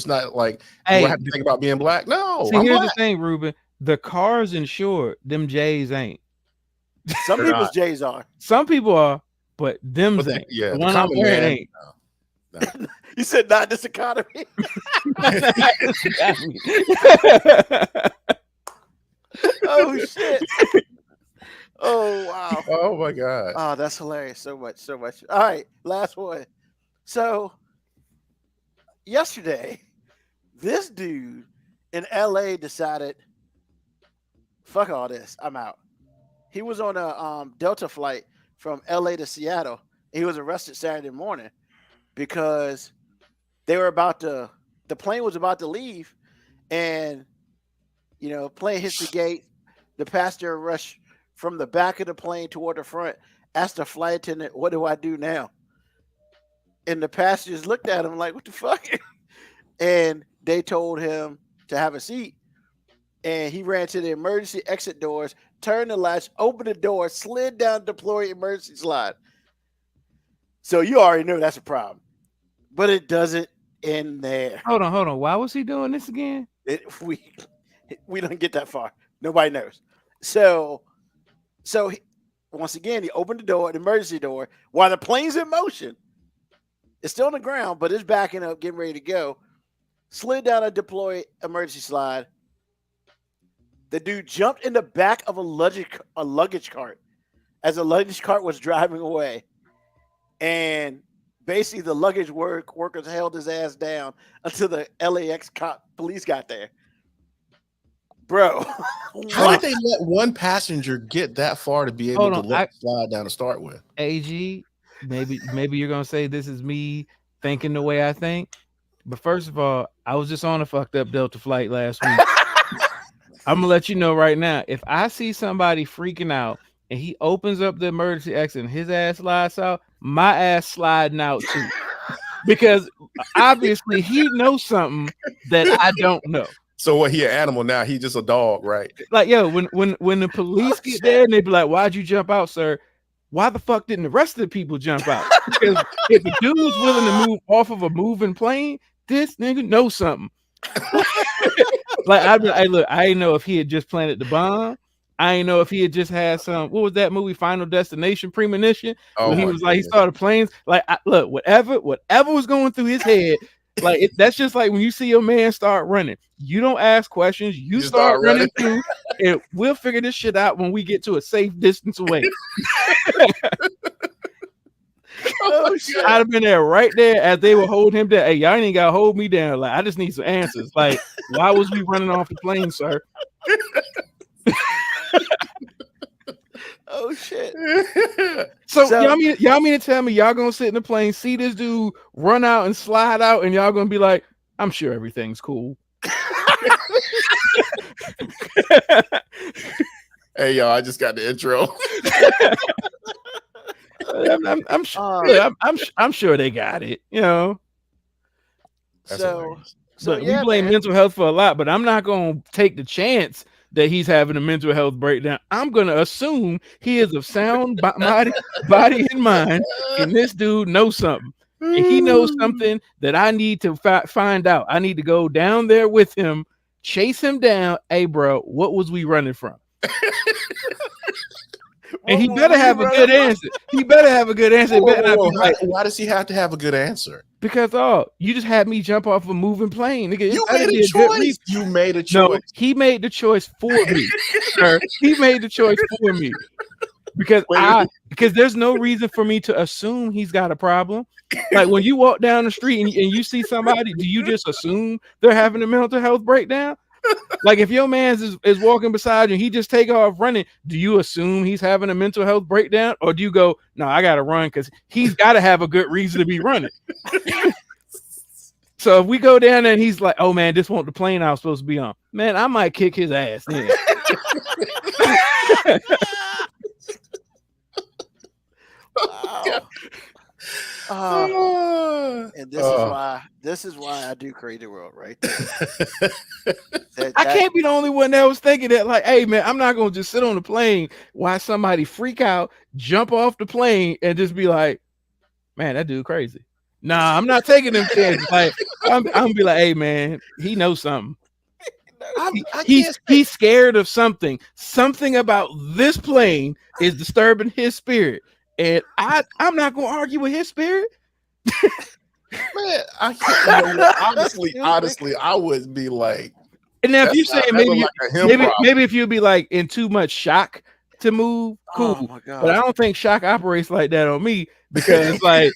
Speaker 1: not like. Do
Speaker 6: Hey,
Speaker 1: I have to think about being black? No,
Speaker 6: see,
Speaker 1: I'm
Speaker 6: here's
Speaker 1: black.
Speaker 6: the thing, Ruben. The car's insured. Them J's ain't.
Speaker 2: Some
Speaker 1: They're
Speaker 2: people's
Speaker 1: not.
Speaker 2: J's are.
Speaker 6: Some people are, but them
Speaker 1: But
Speaker 6: ain't.
Speaker 1: yeah,
Speaker 6: The
Speaker 1: the
Speaker 6: one I'm
Speaker 1: common
Speaker 6: wearing
Speaker 1: man.
Speaker 6: ain't.
Speaker 1: No.
Speaker 2: You said not this economy. Oh shit. Oh wow.
Speaker 1: Oh my god.
Speaker 2: Oh, that's hilarious. So much. All right, last one. So yesterday, this dude in LA decided, fuck all this. I'm out. He was on a Delta flight from LA to Seattle. He was arrested Saturday morning because the plane was about to leave, and plane hits the gate. The passenger rushed from the back of the plane toward the front, asked the flight attendant, "What do I do now?" And the passengers looked at him like, "What the fuck?" And they told him to have a seat. And he ran to the emergency exit doors, turned the latch, opened the door, slid down the deploy emergency slide. So you already know that's a problem. But it doesn't end there.
Speaker 6: Hold on. Why was he doing this again?
Speaker 2: We don't get that far. Nobody knows. So once again, he opened the door, the emergency door, while the plane's in motion. It's still on the ground, but it's backing up, getting ready to go. Slid down a deploy emergency slide. The dude jumped in the back of a luggage cart as the luggage cart was driving away. And basically the luggage workers held his ass down until the LAX police got there. Bro.
Speaker 1: How did they let one passenger get that far to be able
Speaker 6: Hold
Speaker 1: to
Speaker 6: on,
Speaker 1: let it slide down to start with?
Speaker 6: AG, maybe you're gonna say this is me thinking the way I think. But first of all, I was just on a fucked up Delta flight last week. I'm gonna let you know right now. If I see somebody freaking out and he opens up the emergency exit and his ass slides out, my ass sliding out too. Because obviously he knows something that I don't know.
Speaker 1: So what? He an animal now? He just a dog, right?
Speaker 6: Like, yo, when the police get there and they be like, "Why'd you jump out, sir?" Why the fuck didn't the rest of the people jump out? Because if the dude was willing to move off of a moving plane, this nigga knows something. Like I'd be like, hey, look, I didn't know if he had just planted the bomb. I didn't know if he had just had some. What was that movie, Final Destination, Premonition?
Speaker 1: Oh,
Speaker 6: When he
Speaker 1: my
Speaker 6: was like, he
Speaker 1: goodness.
Speaker 6: saw the planes. Like, look, whatever was going through his head. Like that's just like when you see your man start running. You don't ask questions. You
Speaker 1: You
Speaker 6: start
Speaker 1: start
Speaker 6: running through, and we'll figure this shit out when we get to a safe distance away.
Speaker 2: Oh shit!
Speaker 6: I'd have been there right there as they were holding him down. Hey, y'all ain't gotta hold me down. Like, I just need some answers. Like, why was we running off the plane, sir?
Speaker 2: Oh shit!
Speaker 6: So,
Speaker 2: So-
Speaker 6: y'all mean to tell me y'all gonna sit in the plane, see this dude run out and slide out, and y'all gonna be like, I'm sure everything's cool.
Speaker 1: Hey, y'all, I just got the intro.
Speaker 6: I'm sure. I'm sure they got it. You know.
Speaker 1: That's
Speaker 2: so
Speaker 1: hilarious.
Speaker 2: so
Speaker 6: Look,
Speaker 2: yeah,
Speaker 6: we blame
Speaker 2: man.
Speaker 6: mental health for a lot, but I'm not gonna take the chance that he's having a mental health breakdown. I'm gonna assume he is of sound body and mind, and this dude knows something. And he knows something that I need to find out. I need to go down there with him, chase him down. Hey, bro, what was we running from? And he
Speaker 2: What
Speaker 6: better
Speaker 2: were we
Speaker 6: have a
Speaker 2: running
Speaker 6: good
Speaker 2: from?
Speaker 6: answer. He better have a good answer. It better not be like,
Speaker 1: Why does he have to have a good answer?
Speaker 6: because you just had me jump off a moving plane. Nigga, it
Speaker 1: You
Speaker 6: better
Speaker 1: made
Speaker 6: be
Speaker 1: a
Speaker 6: good
Speaker 1: choice.
Speaker 6: reason.
Speaker 1: You made a
Speaker 6: No,
Speaker 1: choice.
Speaker 6: he made the choice for me, sir. He made the choice for me because because there's no reason for me to assume he's got a problem. Like when you walk down the street and you see somebody, do you just assume they're having a mental health breakdown? Like if your man is walking beside you and he just take off running, do you assume he's having a mental health breakdown, or do you go, no, I gotta run because he's got to have a good reason to be running? So if we go down there and he's like, oh man, this wasn't the plane I was supposed to be on, man, I might kick his ass then.
Speaker 2: Wow. And this is why I do Crazy World, right?
Speaker 6: I can't be the only one that was thinking that, like, hey man, I'm not gonna just sit on the plane while somebody freak out, jump off the plane, and just be like, man, that dude crazy. Nah, I'm not taking them chances. Like, I'm gonna be like, hey man, he knows something. He's scared of something. Something about this plane is disturbing his spirit, and I'm not gonna argue with his spirit.
Speaker 1: Man, I can't. You know, honestly, I would be like.
Speaker 6: And now if you say maybe if you'd be like in too much shock to move, cool.
Speaker 2: Oh my God.
Speaker 6: But I don't think shock operates like that on me because like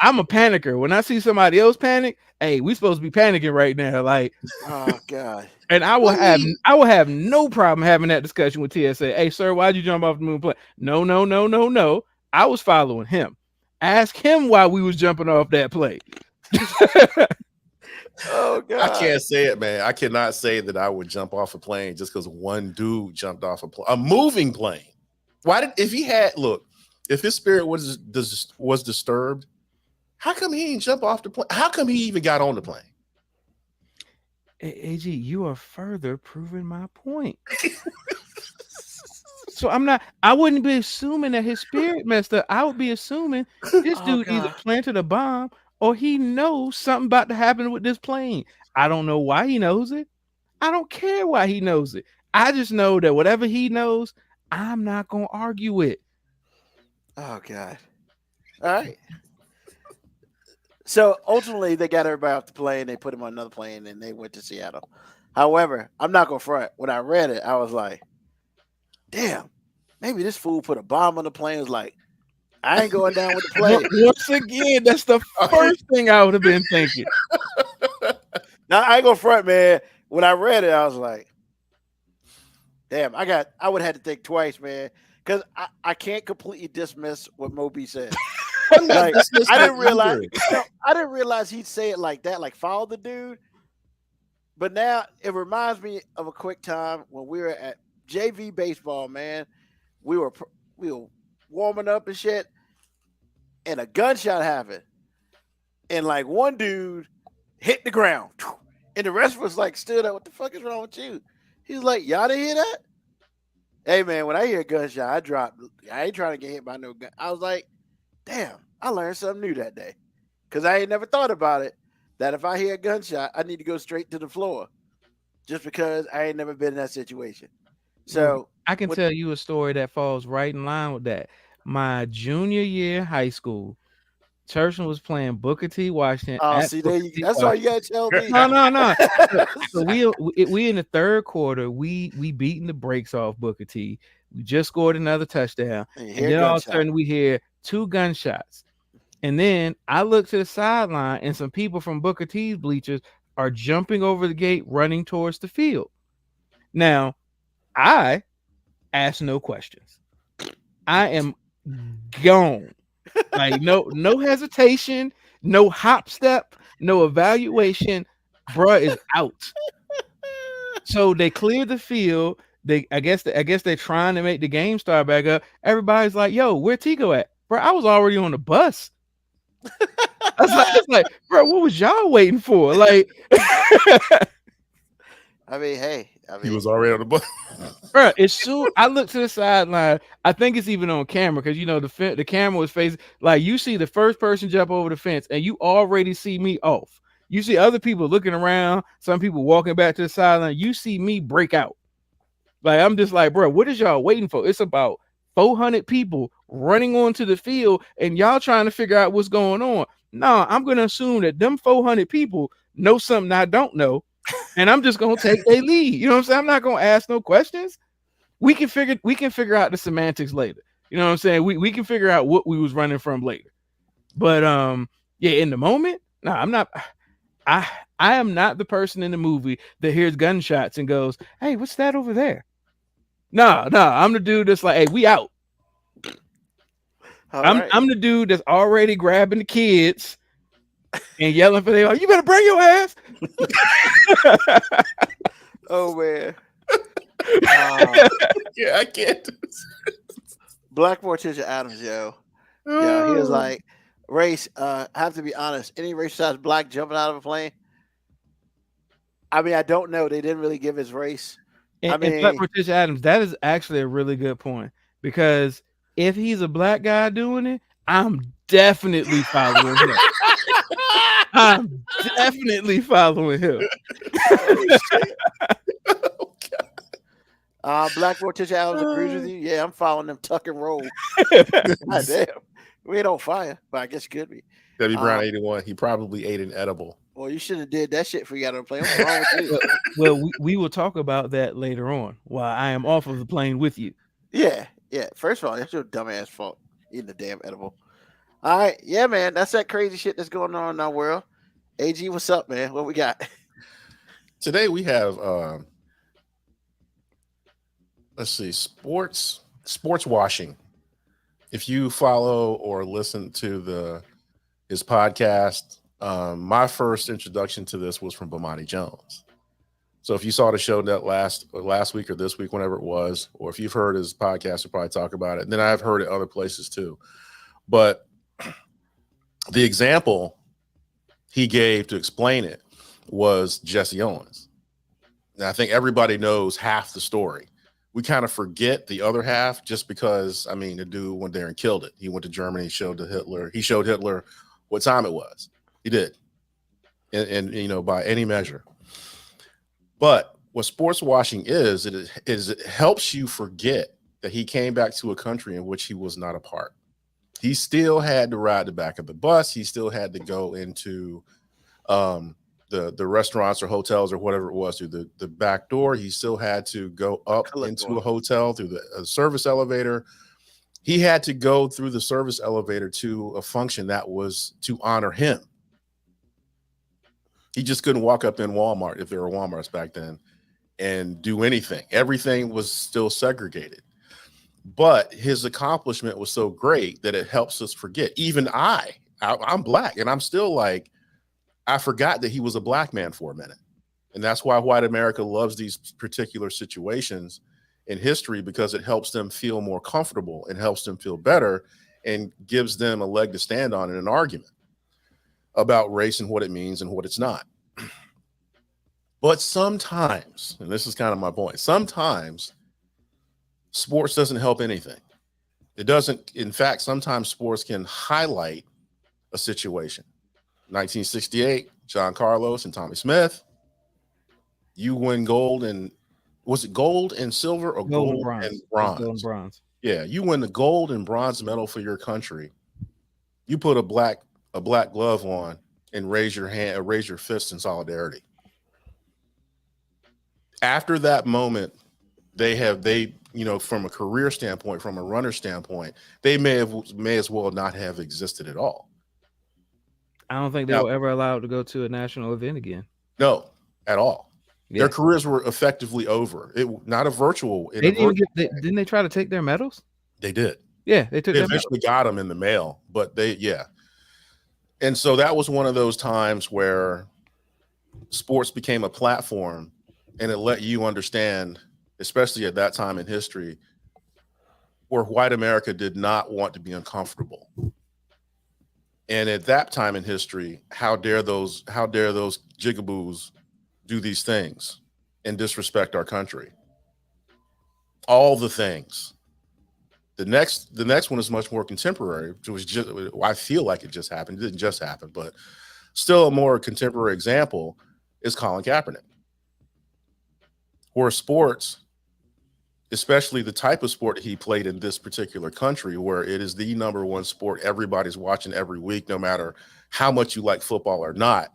Speaker 6: I'm a panicker. When I see somebody else panic, hey, we supposed to be panicking right now. Like,
Speaker 2: oh God.
Speaker 6: and I will have no problem having that discussion with TSA. Hey, sir, why'd you jump off the moon plane? No. I was following him. Ask him why we was jumping off that plane.
Speaker 2: Oh God.
Speaker 1: I can't say it, man. I cannot say that I would jump off a plane just because one dude jumped off a moving plane. If his spirit was disturbed, how come he didn't jump off the plane? How come he even got on the plane?
Speaker 6: AG, you are further proving my point. So I wouldn't be assuming that his spirit messed up. I would be assuming this dude either planted a bomb or he knows something about to happen with this plane. I don't know why he knows it. I don't care why he knows it. I just know that whatever he knows, I'm not going to argue with.
Speaker 2: Oh God. All right. So ultimately they got everybody off the plane, they put him on another plane, and they went to Seattle. However, I'm not gonna front. When I read it, I was like, damn, maybe this fool put a bomb on the plane. It was like, I ain't going down with the plane.
Speaker 6: Once again, that's the first thing I would have been thinking.
Speaker 2: Now I ain't gonna front, man. When I read it, I was like, damn, I would have had to think twice, man. Because I can't completely dismiss what Moby said. Like, I didn't realize he'd say it like that, like follow the dude. But now it reminds me of a quick time when we were at JV baseball, man. We were warming up and shit, and a gunshot happened, and like one dude hit the ground, and the rest of us like stood up. What the fuck is wrong with you? He's like, y'all didn't hear that? Hey man, when I hear a gunshot, I drop. I ain't trying to get hit by no gun. I was like, damn, I learned something new that day, because I ain't never thought about it. that if I hear a gunshot, I need to go straight to the floor, just because I ain't never been in that situation. So
Speaker 6: I can tell you a story that falls right in line with that. My junior year in high school, Churchland was playing Booker T. Washington. At
Speaker 2: see,
Speaker 6: Booker
Speaker 2: there you
Speaker 6: T.
Speaker 2: that's all you gotta tell me.
Speaker 6: No. So we in the third quarter, we beating the brakes off Booker T. We just scored another touchdown,
Speaker 2: And you
Speaker 6: and
Speaker 2: hear
Speaker 6: then all of a
Speaker 2: gunshot.
Speaker 6: sudden we hear 2 gunshots, and then I look to the sideline, and some people from Booker T's bleachers are jumping over the gate, running towards the field. Now, I ask no questions. I am gone. Like no hesitation, no hop step, no evaluation. Bruh is out. So they cleared the field. I guess they're trying to make the game start back up. Everybody's like, "Yo, where Tigo at?" Bro, I was already on the bus. I was like, bro, what was y'all waiting for? Like,
Speaker 2: I mean, hey,
Speaker 1: He was already on the bus.
Speaker 6: bro, as soon I look to the sideline, I think it's even on camera because you know the camera was facing, like, you see the first person jump over the fence and you already see me off. You see other people looking around, some people walking back to the sideline. You see me break out. Like, I'm just like, bro, what is y'all waiting for? It's about 400 people running onto the field and y'all trying to figure out what's going on. No, I'm going to assume that them 400 people know something I don't know, and I'm just going to take their lead. You know what I'm saying? I'm not going to ask no questions. We can figure out the semantics later. You know what I'm saying? We can figure out what we was running from later. But yeah, in the moment, no, I'm not. I am not the person in the movie that hears gunshots and goes, "Hey, what's that over there?" No, I'm the dude that's like, "Hey, we out." I'm the dude that's already grabbing the kids and yelling for them, like, "You better bring your ass."
Speaker 2: Oh man.
Speaker 1: Yeah, I can't.
Speaker 2: Black Morticia Adams, yo. Yeah, he was like, race, I have to be honest, any race besides black jumping out of a plane? I mean, I don't know. They didn't really give his race.
Speaker 6: And Black Morticia Adams, that is actually a really good point, because if he's a black guy doing it, I'm definitely following him. I'm definitely following him.
Speaker 2: Black Morticia Adams agrees with you. Yeah, I'm following them tuck and roll. God damn. We ain't on fire, but I guess it could be.
Speaker 1: Debbie Brown 81. He probably ate an edible.
Speaker 2: Well, you should have did that shit before you got on the plane. What's wrong with you?
Speaker 6: Well, we will talk about that later on while I am off of the plane with you.
Speaker 2: Yeah. First of all, that's your dumbass fault eating the damn edible. All right, yeah, man, that's that crazy shit that's going on in our world. AG, what's up, man? What we got?
Speaker 1: Today we have let's see, sports washing. If you follow or listen to his podcast, my first introduction to this was from Bomani Jones. So if you saw the show that last week or this week, whenever it was, or if you've heard his podcast, you'll probably talk about it. And then I've heard it other places too. But the example he gave to explain it was Jesse Owens. And I think everybody knows half the story. We kind of forget the other half just because, I mean, the dude went there and killed it. He went to Germany, showed Hitler what time it was. He did. And you know, by any measure. But what sports washing is it helps you forget that he came back to a country in which he was not a part. He still had to ride the back of the bus. He still had to go into the restaurants or hotels or whatever it was through the back door. He still had to go up into a hotel through the service elevator. He had to go through the service elevator to a function that was to honor him. He just couldn't walk up in Walmart, if there were Walmarts back then, and do anything. Everything was still segregated. But his accomplishment was so great that it helps us forget. Even I'm black, and I'm still like, I forgot that he was a black man for a minute. And that's why white America loves these particular situations in history, because it helps them feel more comfortable and helps them feel better and gives them a leg to stand on in an argument about race and what it means and what it's not. But sometimes, and this is kind of my point, sometimes sports doesn't help anything. It doesn't. In fact, sometimes sports can highlight a situation. 1968, John Carlos and Tommy Smith. You win gold and was it gold and silver or
Speaker 6: Gold and
Speaker 1: gold
Speaker 6: bronze.
Speaker 1: and
Speaker 6: It's
Speaker 1: bronze?
Speaker 6: gold and bronze.
Speaker 1: Yeah, you win the gold and bronze medal for your country. You put a black glove on and raise your hand, raise your fist in solidarity. After that moment, they from a career standpoint, from a runner standpoint, they may as well not have existed at all.
Speaker 6: I don't think they were ever allowed to go to a national event again.
Speaker 1: No, at all.
Speaker 6: Yeah.
Speaker 1: Their careers were effectively over. Not a virtual.
Speaker 6: They didn't they try to take their medals?
Speaker 1: They did.
Speaker 6: Yeah, they took.
Speaker 1: They
Speaker 6: their
Speaker 1: eventually got them in the mail, but and so that was one of those times where sports became a platform, and it let you understand, especially at that time in history, where white America did not want to be uncomfortable. And at that time in history, how dare those jigaboos do these things and disrespect our country? All the things. The next one is much more contemporary, which was just, I feel like it just happened. It didn't just happen, but still a more contemporary example is Colin Kaepernick. Where sports, especially the type of sport he played in this particular country, where it is the number one sport everybody's watching every week, no matter how much you like football or not.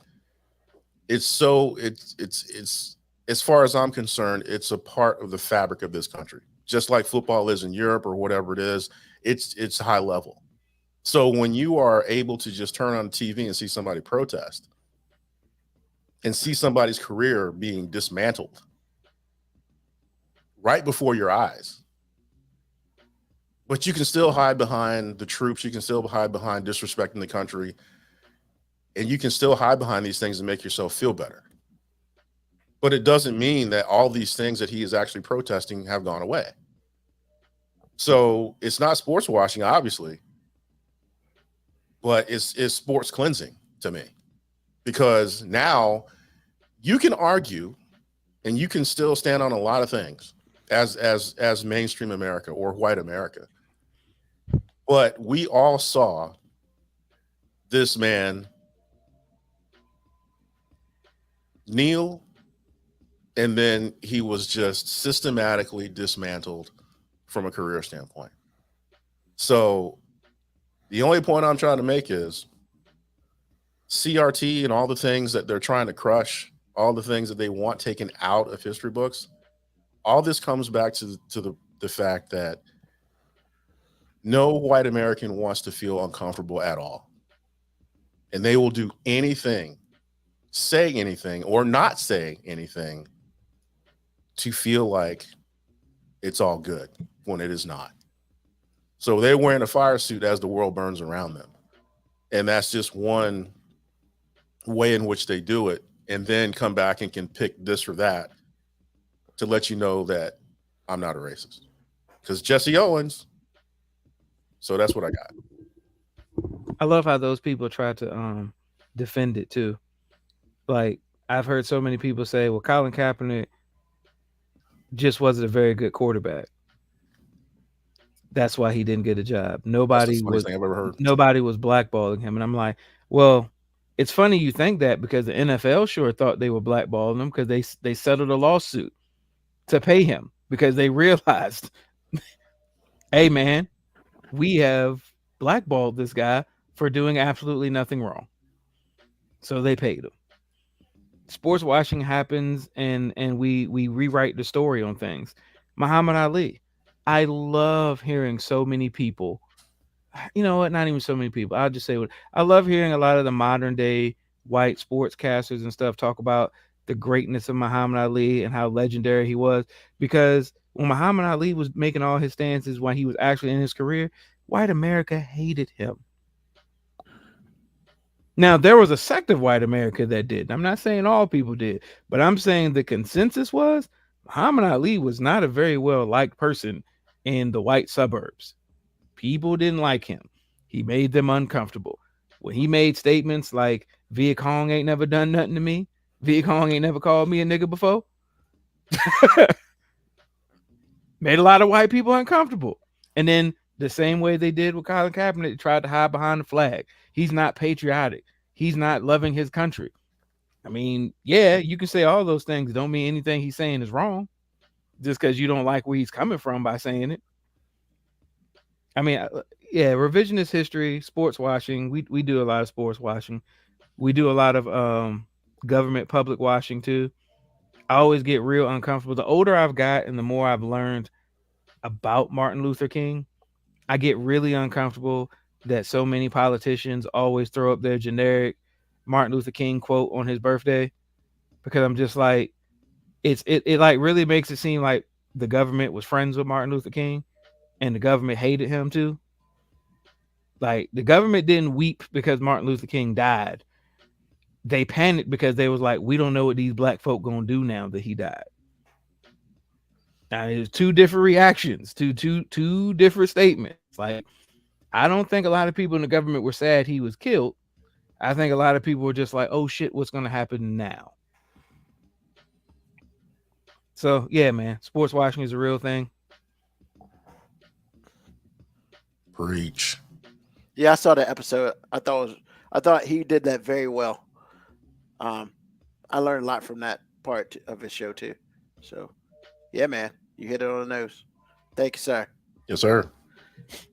Speaker 1: It's as far as I'm concerned, it's a part of the fabric of this country. Just like football is in Europe or whatever it is, it's high level. So when you are able to just turn on TV and see somebody protest and see somebody's career being dismantled right before your eyes, but you can still hide behind the troops, you can still hide behind disrespecting the country, and you can still hide behind these things and make yourself feel better. But it doesn't mean that all these things that he is actually protesting have gone away. So it's not sports washing, obviously, but it's sports cleansing to me, because now you can argue and you can still stand on a lot of things as mainstream America or white America. But we all saw this man kneel, and then he was just systematically dismantled from a career standpoint. So the only point I'm trying to make is CRT and all the things that they're trying to crush, all the things that they want taken out of history books, all this comes back to the fact that no white American wants to feel uncomfortable at all. And they will do anything, say anything, or not say anything to feel like it's all good when it is not. So they're wearing a fire suit as the world burns around them. And that's just one way in which they do it, and then come back and can pick this or that to let you know that I'm not a racist. Because Jesse Owens. So that's what I got.
Speaker 6: I love how those people try to defend it too. Like, I've heard so many people say, well, Colin Kaepernick just wasn't a very good quarterback. That's why he didn't get a job. Nobody was blackballing him. And I'm like, well, it's funny you think that, because the NFL sure thought they were blackballing him, because they settled a lawsuit to pay him because they realized, hey man, we have blackballed this guy for doing absolutely nothing wrong. So they paid him. Sports washing happens, and we rewrite the story on things. Muhammad Ali. I love hearing so many people, you know what, not even so many people, I'll just say what I love hearing. A lot of the modern day white sportscasters and stuff talk about the greatness of Muhammad Ali and how legendary he was, because when Muhammad Ali was making all his stances when he was actually in his career, white America hated him. Now, there was a sect of white America that did. I'm not saying all people did, but I'm saying the consensus was Muhammad Ali was not a very well liked person in the white suburbs. People didn't like him. He made them uncomfortable. When he made statements like, Viet Cong ain't never done nothing to me, Viet Cong ain't never called me a nigga before, made a lot of white people uncomfortable. And then the same way they did with Colin Kaepernick, they tried to hide behind the flag. He's not patriotic. He's not loving his country. I mean, yeah, you can say all those things. Don't mean anything he's saying is wrong just because you don't like where he's coming from by saying it. I mean, yeah, revisionist history, sports washing. We do a lot of sports washing. We do a lot of government public washing too. I always get real uncomfortable. The older I've got and the more I've learned about Martin Luther King, I get really uncomfortable that so many politicians always throw up their generic Martin Luther King quote on his birthday, because I'm just like, it like really makes it seem like the government was friends with Martin Luther King and the government hated him too. Like, the government didn't weep because Martin Luther King died. They panicked because they was like, we don't know what these black folk gonna do now that he died. Now, there's two different reactions to two different statements. Like, I don't think a lot of people in the government were sad he was killed. I think a lot of people were just like, oh shit, what's gonna happen now? So yeah, man, sports washing is a real thing.
Speaker 1: Preach.
Speaker 2: Yeah, I saw that episode. I thought he did that very well. I learned a lot from that part of his show too. So, yeah, man, you hit it on the nose. Thank you, sir.
Speaker 1: Yes, sir.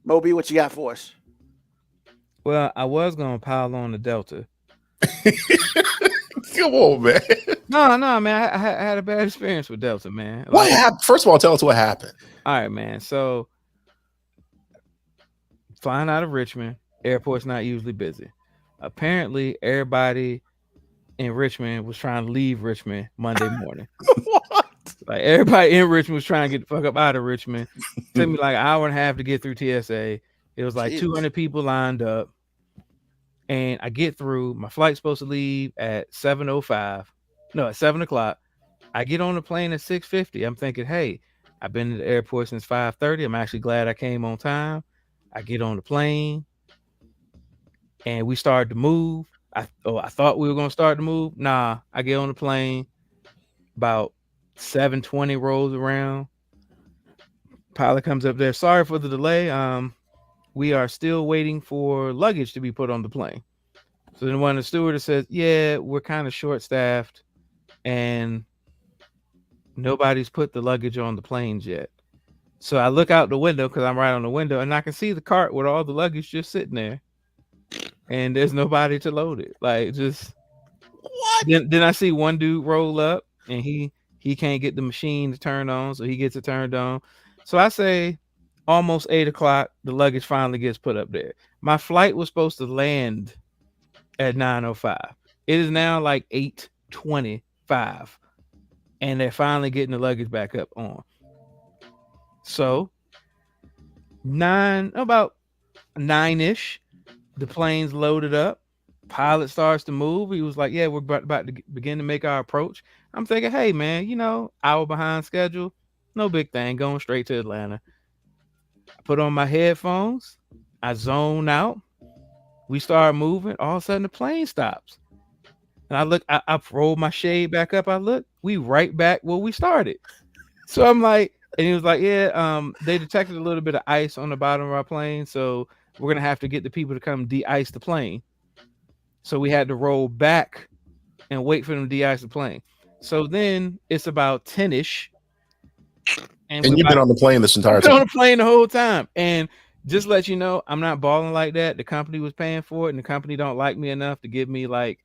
Speaker 2: Moby, what you got for us?
Speaker 6: Well, I was gonna pile on the Delta.
Speaker 1: Come on, man.
Speaker 6: No, man, I had a bad experience with Delta, man.
Speaker 1: What happened? First of all, tell us what happened.
Speaker 6: All right, man. So, flying out of Richmond, airport's not usually busy. Apparently, everybody in Richmond was trying to leave Richmond Monday morning.
Speaker 1: What?
Speaker 6: Like, everybody in Richmond was trying to get the fuck up out of Richmond. It took me like an hour and a half to get through TSA. It was like 200 people lined up. And I get through. My flight's supposed to leave at 7:05. No, at 7 o'clock. I get on the plane at 6:50. I'm thinking, hey, I've been to the airport since 5:30. I'm actually glad I came on time. I get on the plane and we started to move. I thought we were going to start to move. Nah, I get on the plane. About 7:20 rolls around. Pilot comes up there. Sorry for the delay. We are still waiting for luggage to be put on the plane. So then one of the stewardess says, yeah, we're kind of short-staffed and nobody's put the luggage on the planes yet. So I look out the window because I'm right on the window and I can see the cart with all the luggage just sitting there. And there's nobody to load it. Like, just what? Then I see one dude roll up and he can't get the machine to turn on, so he gets it turned on. So I say almost 8 o'clock, the luggage finally gets put up there. My flight was supposed to land at 9:05. It is now like 8:25, and they're finally getting the luggage back up on. So about 9-ish, the plane's loaded up. Pilot starts to move. He was like, yeah, we're about to begin to make our approach. I'm thinking, hey, man, hour behind schedule. No big thing. Going straight to Atlanta. I put on my headphones. I zone out. We start moving. All of a sudden, the plane stops. And I look, I roll my shade back up. I look, we right back where we started. So I'm like, and he was like, yeah, they detected a little bit of ice on the bottom of our plane. So we're going to have to get the people to come de-ice the plane. So we had to roll back and wait for them to de-ice the plane. So then it's about 10-ish. And you've
Speaker 1: been on the plane this entire time.
Speaker 6: On the plane the whole time. And just let you know, I'm not balling like that. The company was paying for it, and the company don't like me enough to give me like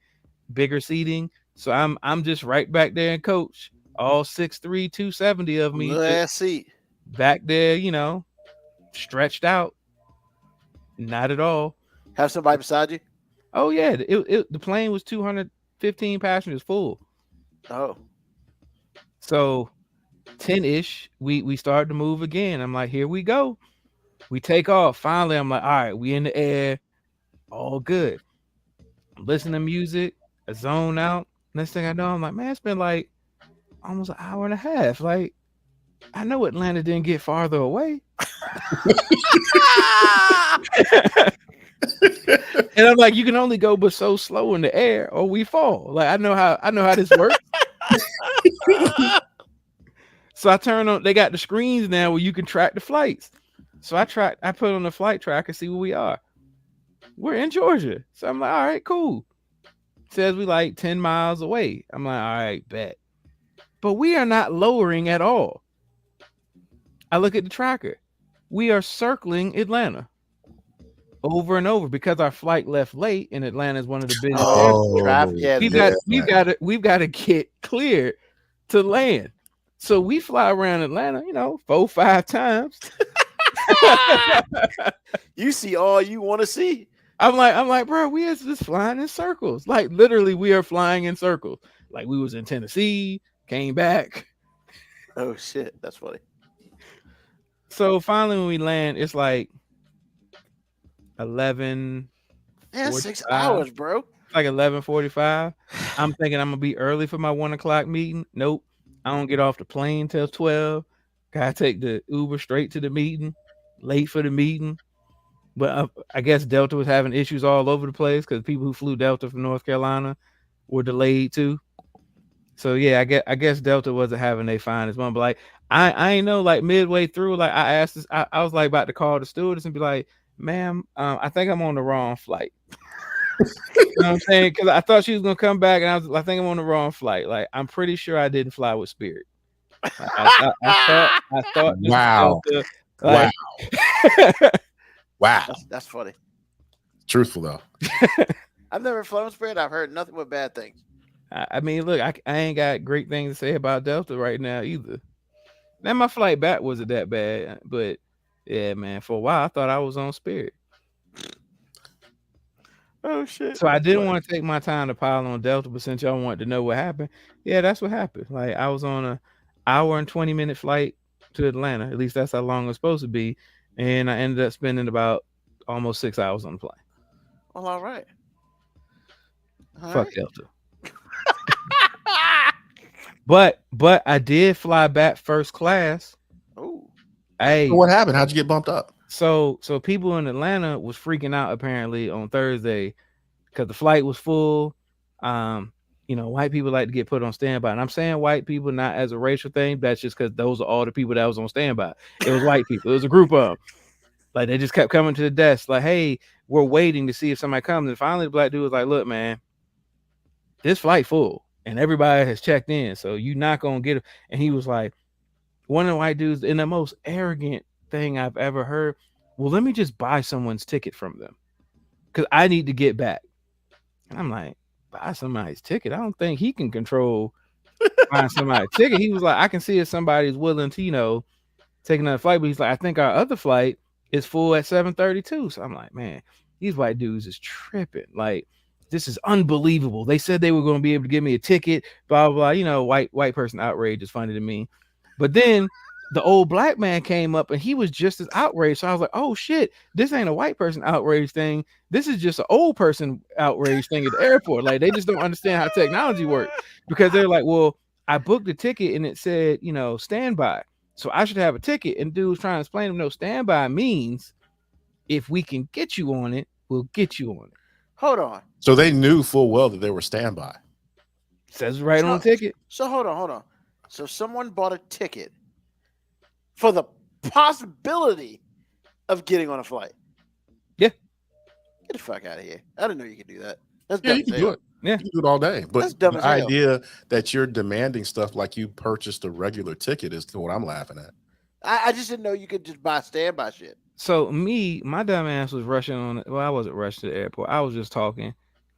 Speaker 6: bigger seating. So I'm just right back there in coach. All 6'3", 270 of me.
Speaker 2: Last seat.
Speaker 6: Back there, stretched out. Not at all.
Speaker 2: Have somebody beside you?
Speaker 6: Oh yeah, the plane was 215 passengers full.
Speaker 2: Oh.
Speaker 6: So 10-ish, we started to move again. I'm like, here we go. We take off. Finally, I'm like, all right, we in the air. All good. I'm listening to music. I zone out. Next thing I know, I'm like, man, it's been like almost an hour and a half. Like, I know Atlanta didn't get farther away. And I'm like, you can only go but so slow in the air or we fall. Like, I know how this works. So I turn on, they got the screens now where you can track the flights. So I put on the flight tracker, see where we are. We're in Georgia. So I'm like, all right, cool. says we like 10 miles away. I'm like, all right, bet. But we are not lowering at all. I look at the tracker. We are circling Atlanta over and over because our flight left late, and Atlanta is one of the busiest airports.
Speaker 2: Traffic, yeah,
Speaker 6: We've got to get cleared to land. So we fly around Atlanta, 4-5 times.
Speaker 2: You see all you want to see.
Speaker 6: I'm like, bro, we are just flying in circles. Like literally, we are flying in circles. Like we was in Tennessee, came back.
Speaker 2: Oh shit, that's funny.
Speaker 6: So finally, when we land, it's like 11.
Speaker 2: Yeah, 6 hours, bro.
Speaker 6: Like 11:45. I'm thinking I'm gonna be early for my 1 o'clock meeting. Nope, I don't get off the plane till 12. Gotta take the Uber straight to the meeting. Late for the meeting. But I guess Delta was having issues all over the place because people who flew Delta from North Carolina were delayed too. So yeah, I guess Delta wasn't having their finest one. But like I ain't know, like midway through, like I asked this, I was like about to call the stewardess and be like, ma'am, I think I'm on the wrong flight. You know what I'm saying? Because I thought she was gonna come back, and I think I'm on the wrong flight. Like I'm pretty sure I didn't fly with Spirit. I thought this
Speaker 1: Wow.
Speaker 6: was Delta, like,
Speaker 1: Wow.
Speaker 2: That's funny.
Speaker 1: Truthful though.
Speaker 2: I've never flown Spirit. I've heard nothing but bad things.
Speaker 6: I mean, look, I ain't got great things to say about Delta right now either. Now my flight back wasn't that bad, but yeah, man, for a while I thought I was on Spirit.
Speaker 2: Oh shit.
Speaker 6: So I didn't want to take my time to pile on Delta, but since y'all wanted to know what happened, yeah, that's what happened. Like I was on a hour and 20-minute flight to Atlanta. At least that's how long it was supposed to be. And I ended up spending about almost 6 hours on the plane.
Speaker 2: Well, all right.
Speaker 6: Fuck Delta. But I did fly back first class.
Speaker 2: Oh.
Speaker 6: Hey,
Speaker 1: So what happened? How'd you get bumped up?
Speaker 6: so people in Atlanta was freaking out apparently on Thursday because the flight was full. White people like to get put on standby, and I'm saying white people not as a racial thing. That's just because those are all the people that was on standby. It was white people. It was a group of them. Like they just kept coming to the desk, like, "Hey, we're waiting to see if somebody comes." And finally, the black dude was like, "Look, man, this flight full, and everybody has checked in, so you're not gonna get it." And he was like, one of the white dudes, in the most arrogant thing I've ever heard. Well, let me just buy someone's ticket from them because I need to get back. And I'm like, buy somebody's ticket? I don't think he can control buying somebody's ticket. He was like, I can see if somebody's willing to, take another flight. But he's like, I think our other flight is full at 7:32. So I'm like, man, these white dudes is tripping. Like, this is unbelievable. They said they were going to be able to give me a ticket, blah, blah, blah. White person outrage is funny to me. But then the old black man came up and he was just as outraged. So I was like, oh shit, this ain't a white person outrage thing. This is just an old person outrage thing at the airport. Like they just don't understand how technology works because they're like, well, I booked a ticket and it said, standby. So I should have a ticket. And dude was trying to explain to him, no, standby means if we can get you on it, we'll get you on it.
Speaker 2: Hold on.
Speaker 1: So they knew full well that they were standby.
Speaker 6: Says right on the ticket.
Speaker 2: So hold on. So someone bought a ticket for the possibility of getting on a flight.
Speaker 6: Yeah.
Speaker 2: Get the fuck out of here. I didn't know you could do that. That's
Speaker 1: Yeah,
Speaker 2: dumb
Speaker 1: you
Speaker 2: as
Speaker 1: can
Speaker 2: hell.
Speaker 1: do it.
Speaker 6: Yeah.
Speaker 1: You can do it all day. But
Speaker 2: That's dumb
Speaker 1: the
Speaker 2: as hell.
Speaker 1: idea that you're demanding stuff like you purchased a regular ticket is what I'm laughing at.
Speaker 2: I just didn't know you could just buy standby shit.
Speaker 6: So my dumb ass was rushing on. Well, I wasn't rushing to the airport. I was just talking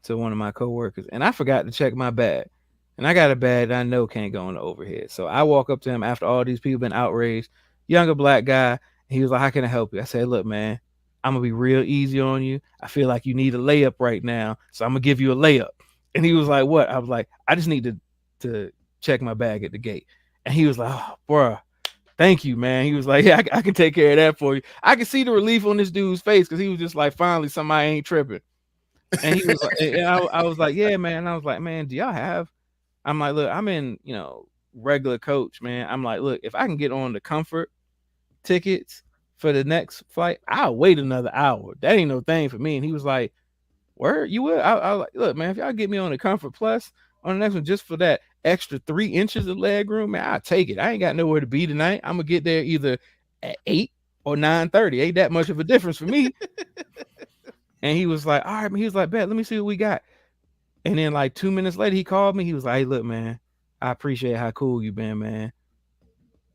Speaker 6: to one of my coworkers, and I forgot to check my bag. And I got a bag that I know can't go in the overhead. So I walk up to him after all these people been outraged. Younger black guy. He was like, "How can I help you?" I said, "Look, man, I'm gonna be real easy on you. I feel like you need a layup right now, so I'm gonna give you a layup." And he was like, "What?" I was like, "I just need to check my bag at the gate." And he was like, "Oh, bruh. Thank you, man." He was like, "Yeah, I can take care of that for you." I could see the relief on this dude's face because he was just like, finally, somebody ain't tripping. And he was like, and I was like, "Yeah, man." And I was like, "Man, do y'all have?" I'm like, "Look, I'm in, regular coach, man." I'm like, "Look, if I can get on the comfort tickets for the next flight, I'll wait another hour. That ain't no thing for me." And he was like, "Word, you will?" I was like, "Look, man, if y'all get me on the comfort plus on the next one just for that extra 3 inches of leg room, man, I'll take it. I ain't got nowhere to be tonight. I'm gonna get there either at 8 or 9:30. Ain't that much of a difference for me." And he was like, "All right," he was like, "Bet, let me see what we got." And then like 2 minutes later, he called me. He was like, "Hey, look, man, I appreciate how cool you been, man."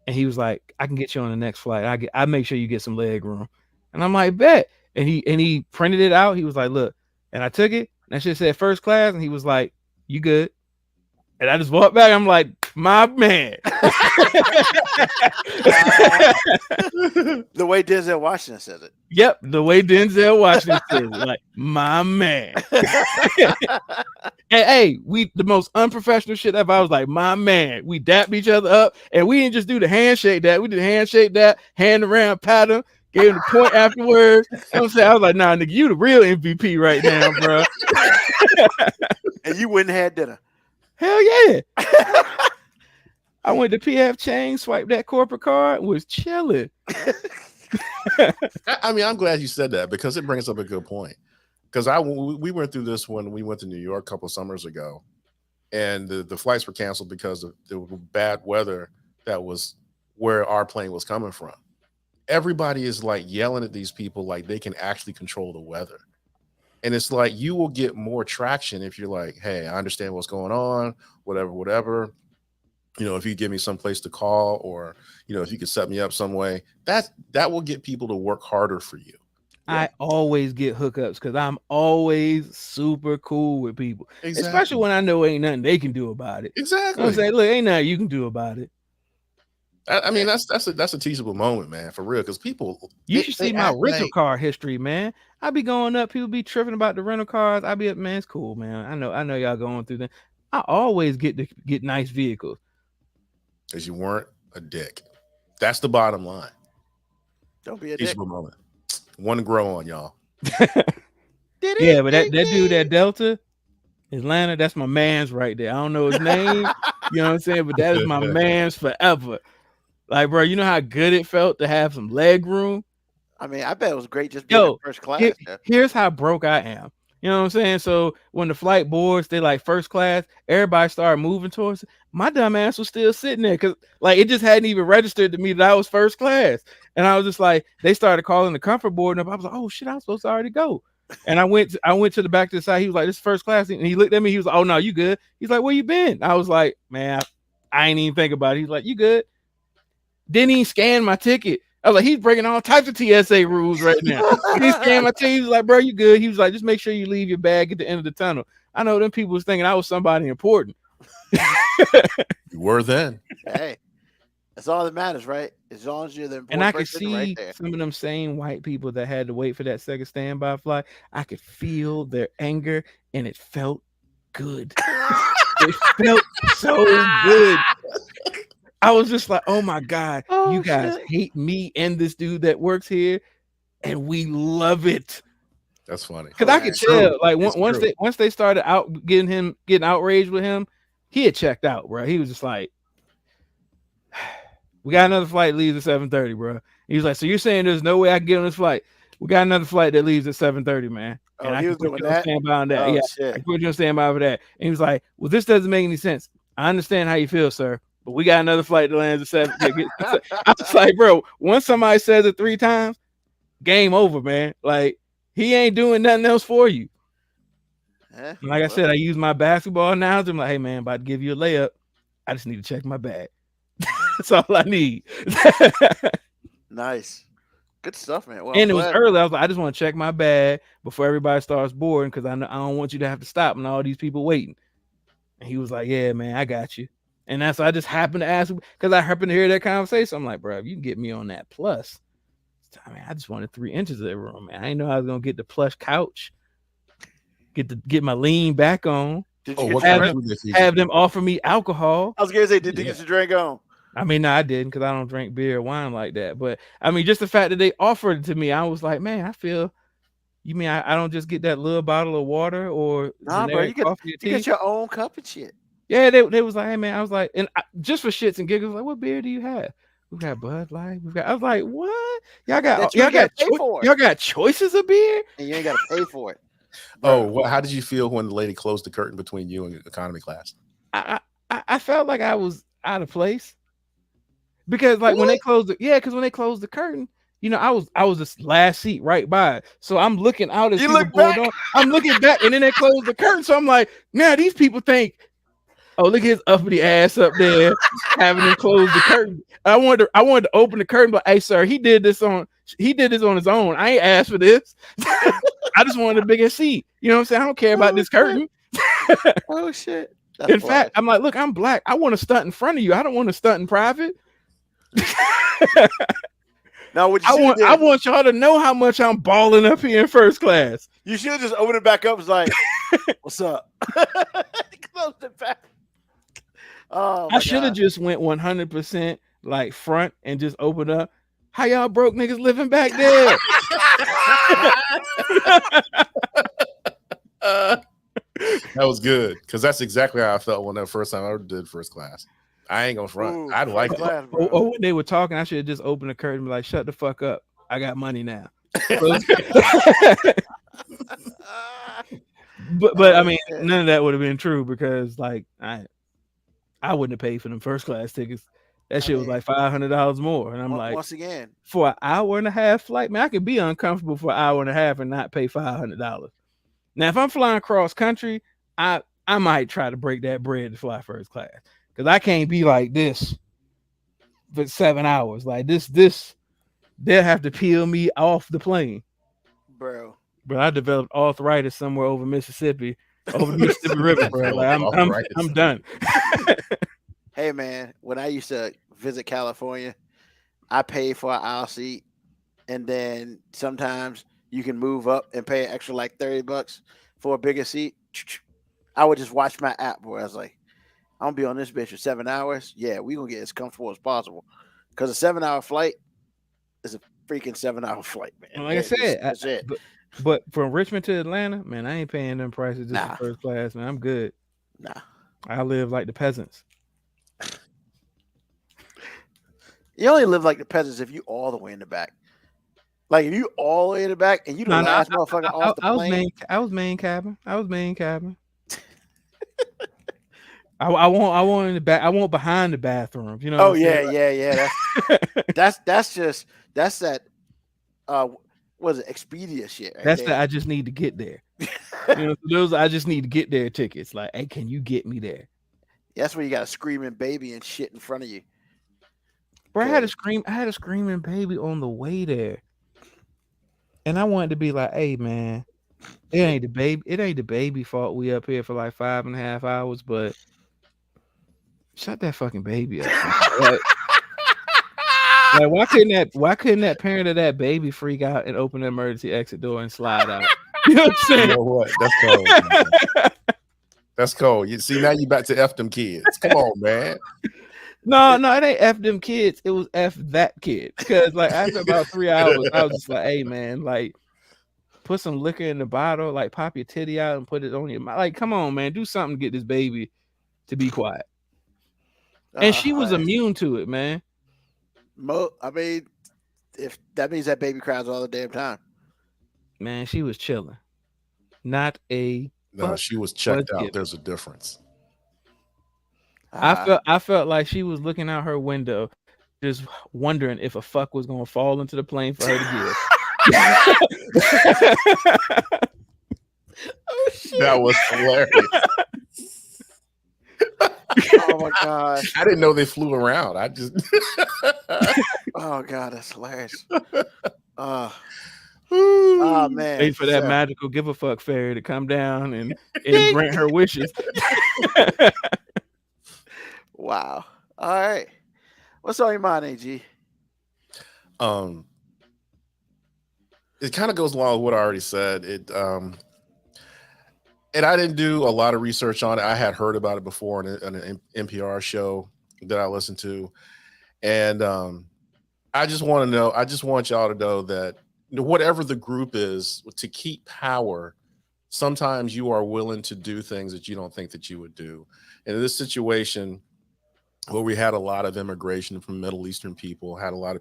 Speaker 6: And he was like, "I can get you on the next flight. I make sure you get some leg room." And I'm like, "Bet." And he printed it out. He was like, "Look," and I took it. And that shit said first class. And he was like, "You good?" And I just walked back. I'm like, "My man."
Speaker 2: The way Denzel Washington says it.
Speaker 6: Yep, the way Denzel Washington says it, like, "My man." And hey, we the most unprofessional shit ever. I was like, "My man." We dapped each other up, and we didn't just do the handshake that. We did handshake that, hand around, pat him, gave him the point afterwards. You know what I'm saying? I was like, "Nah, nigga, you the real MVP right now, bro."
Speaker 2: And you went and had dinner.
Speaker 6: Hell yeah. I went to PF Chang's, swiped that corporate card, was chilling.
Speaker 1: I mean, I'm glad you said that because it brings up a good point. Because we went through this when we went to New York a couple of summers ago, and the flights were canceled because of the bad weather that was where our plane was coming from. Everybody is like yelling at these people like they can actually control the weather. And it's like you will get more traction if you're like, "Hey, I understand what's going on, whatever. You know, if you give me some place to call, or you know, if you could set me up some way, that will get people to work harder for you."
Speaker 6: I always get hookups because I'm always super cool with people, especially when I know ain't nothing they can do about it.
Speaker 1: Exactly.
Speaker 6: I'm saying, look, ain't nothing you can do about it.
Speaker 1: I mean, that's a teachable moment, man, for real. Because people,
Speaker 6: You should see my rental car history, man. I be going up, people be tripping about the rental cars. I be up, man, it's cool, man. I know y'all going through that. I always get nice vehicles.
Speaker 1: Because you weren't a dick. That's the bottom line.
Speaker 2: Don't be a dick.
Speaker 1: Teachable moment. One to grow on, y'all.
Speaker 6: Yeah, but that dude at Delta, Atlanta, that's my man's right there. I don't know his name, you know what I'm saying? But that is my man's forever. Like, bro, you know how good it felt to have some leg room?
Speaker 2: I mean, I bet it was great just being in first class.
Speaker 6: Here's how broke I am. You know what I'm saying? So when the flight boards, they like first class, everybody started moving towards it. My dumb ass was still sitting there because like it just hadn't even registered to me that I was first class. And I was just like, they started calling the comfort board, and I was like, "Oh shit, I'm supposed to already go." And I went to the back to the side. He was like, "This is first class," and he looked at me. He was like, "Oh no, you good?" He's like, "Where you been?" I was like, "Man, I ain't even think about it." He's like, "You good?" Didn't even scan my ticket. I was like, he's breaking all types of TSA rules right now. He scanned my ticket. He was like, "Bro, you good?" He was like, "Just make sure you leave your bag at the end of the tunnel." I know them people was thinking I was somebody important.
Speaker 1: You were then.
Speaker 2: Hey, that's all that matters, right? As long as you're the important
Speaker 6: And I could
Speaker 2: person
Speaker 6: see
Speaker 2: right there.
Speaker 6: some of them same white people that had to wait for that second standby flight. I could feel their anger, and it felt good. It felt so good. I was just like, "Oh my God, you guys hate me and this dude that works here, and we love it."
Speaker 1: That's funny.
Speaker 6: Because I could tell, like once they started getting outraged with him, he had checked out, bro. He was just like, "We got another flight leaves at 7:30, bro." He was like, "So you're saying there's no way I can get on this flight?" "We got another flight that leaves at 7:30, man." And I
Speaker 2: he was
Speaker 6: can
Speaker 2: doing
Speaker 6: put you on standby on that.
Speaker 2: Oh,
Speaker 6: yeah,
Speaker 2: shit.
Speaker 6: I can put you on standby for that. And he was like, "Well, this doesn't make any sense. I understand how you feel, sir, but we got another flight that lands at 7." I was like, bro, once somebody says it 3 times, game over, man. Like, he ain't doing nothing else for you. Like I said, I use my basketball analogy. I'm like, "Hey, man, about to give you a layup. I just need to check my bag." That's all I need.
Speaker 2: Nice. Good stuff, man. Well,
Speaker 6: And it was early. I was like, I just want to check my bag before everybody starts boarding because I don't want you to have to stop and all these people waiting. And he was like, "Yeah, man, I got you." And that's I just happened to ask him because I happened to hear that conversation. I'm like, "Bro, if you can get me on that plus," I mean, I just wanted 3 inches of that room, man. I didn't know I was gonna get the plush couch, get my lean back on.
Speaker 2: Did you
Speaker 6: have them offer me alcohol?
Speaker 2: I was gonna say, did you get your drink on?
Speaker 6: I mean, no, I didn't because I don't drink beer or wine like that. But I mean, just the fact that they offered it to me, I was like, man, I feel. You mean I don't just get that little bottle of water or
Speaker 2: nah, bro? You get your own cup and shit.
Speaker 6: Yeah, they was like, "Hey, man," I was like, and just for shits and giggles, like, "What beer do you have?" "We got Bud Light. I was like, "What? Y'all got choices of beer,
Speaker 2: and you ain't got to pay for it."
Speaker 1: Oh, how did you feel when the lady closed the curtain between you and economy class?
Speaker 6: I felt like I was out of place because, like, when they closed the curtain, you know, I was the last seat right by it. So I'm looking out as
Speaker 2: You
Speaker 6: people
Speaker 2: look
Speaker 6: board
Speaker 2: back?
Speaker 6: on. I'm looking back, and then they close the curtain. So I'm like, now these people think, oh, look at his uppity ass up there having him close the curtain. I wanted to open the curtain, but hey, sir, he did this on his own. I ain't asked for this. I just wanted a bigger seat. You know what I'm saying? I don't care about this curtain.
Speaker 2: Oh shit! That's
Speaker 6: In fact, I'm like, look, I'm black. I want to stunt in front of you. I don't want to stunt in private.
Speaker 2: now what
Speaker 6: I
Speaker 2: you
Speaker 6: want y'all to know how much I'm balling up here in first class.
Speaker 2: you should have just opened it back up. It's like, what's up? Closed it back. Oh,
Speaker 6: I should have just went 100% like front and just opened up. How y'all broke niggas living back there?
Speaker 1: That was good because that's exactly how I felt when that first time I ever did first class. I ain't gonna front.
Speaker 2: Ooh,
Speaker 1: I liked
Speaker 2: first
Speaker 1: it.
Speaker 2: class, bro.
Speaker 6: Or when they were talking, I should have just opened the curtain and be like, shut the fuck up. I got money now. But I mean,
Speaker 2: shit.
Speaker 6: none of that would have been true because like I wouldn't have paid for them first class tickets. That shit was
Speaker 2: mean,
Speaker 6: like $500 more. And I'm like,
Speaker 2: once again,
Speaker 6: for an hour and a half flight, man, I could be uncomfortable for an hour and a half and not pay $500. Now, if I'm flying cross country, I might try to break that bread to fly first class because I can't be like this for 7 hours. Like this, they'll have to peel me off the plane.
Speaker 2: bro.
Speaker 6: But I developed arthritis somewhere over Mississippi, over the Mississippi River, bro. Like, I'm done.
Speaker 2: Hey man, when I used to visit California, I paid for an aisle seat, and then sometimes you can move up and pay an extra like $30 for a bigger seat. I would just watch my app where I was like, I'm gonna be on this bitch for 7 hours. Yeah, we gonna get as comfortable as possible. Because a 7-hour flight is a freaking 7-hour flight, man.
Speaker 6: Like I said,
Speaker 2: that's it.
Speaker 6: But from Richmond to Atlanta, man, I ain't paying them prices just for first class, man. I'm good.
Speaker 2: Nah.
Speaker 6: I live like the peasants.
Speaker 2: You only live like the peasants if you all the way in the back. Like if you all the way in the back and you the last motherfucker off the plane.
Speaker 6: I was main cabin. I want in the back. I want behind the bathroom. You know.
Speaker 2: Oh yeah. That's that. Was it Expedia shit? Right
Speaker 6: that's
Speaker 2: there.
Speaker 6: that. I just need to get there. You know, those I just need to get there tickets. Like, hey, can you get me there?
Speaker 2: That's where you got a screaming baby and shit in front of you.
Speaker 6: Bro, I had a screaming baby on the way there. And I wanted to be like, hey man, it ain't the baby fault we up here for like 5.5 hours, but shut that fucking baby up. Like, why couldn't that parent of that baby freak out and open the emergency exit door and slide out? You know what I'm saying?
Speaker 1: You know what? That's cold. Man. That's cold. You see, now you back to F them kids. Come on, man.
Speaker 6: No, it ain't F them kids. It was F that kid. Because like after about 3 hours, I was just like, hey man, like put some liquor in the bottle, like pop your titty out and put it on your mouth. Like, come on, man, do something to get this baby to be quiet. And she was immune to it, man.
Speaker 2: I mean, if that means that baby cries all the damn time.
Speaker 6: Man, she was chilling. Not a
Speaker 1: No, she was checked out. There's a difference.
Speaker 6: I felt like she was looking out her window, just wondering if a fuck was gonna fall into the plane for her to give.
Speaker 2: Oh shit!
Speaker 1: That was hilarious.
Speaker 2: Oh my god!
Speaker 1: I didn't know they flew around. I just.
Speaker 2: Oh god, that's hilarious. Oh man!
Speaker 6: Wait for that magical give a fuck fairy to come down and grant her wishes.
Speaker 2: Wow. All right. What's on your mind, AG?
Speaker 1: It kind of goes along with what I already said. And I didn't do a lot of research on it. I had heard about it before on an NPR show that I listened to. And I just want y'all to know that whatever the group is, to keep power, sometimes you are willing to do things that you don't think that you would do. And in this situation, where we had a lot of immigration from Middle Eastern people, had a lot of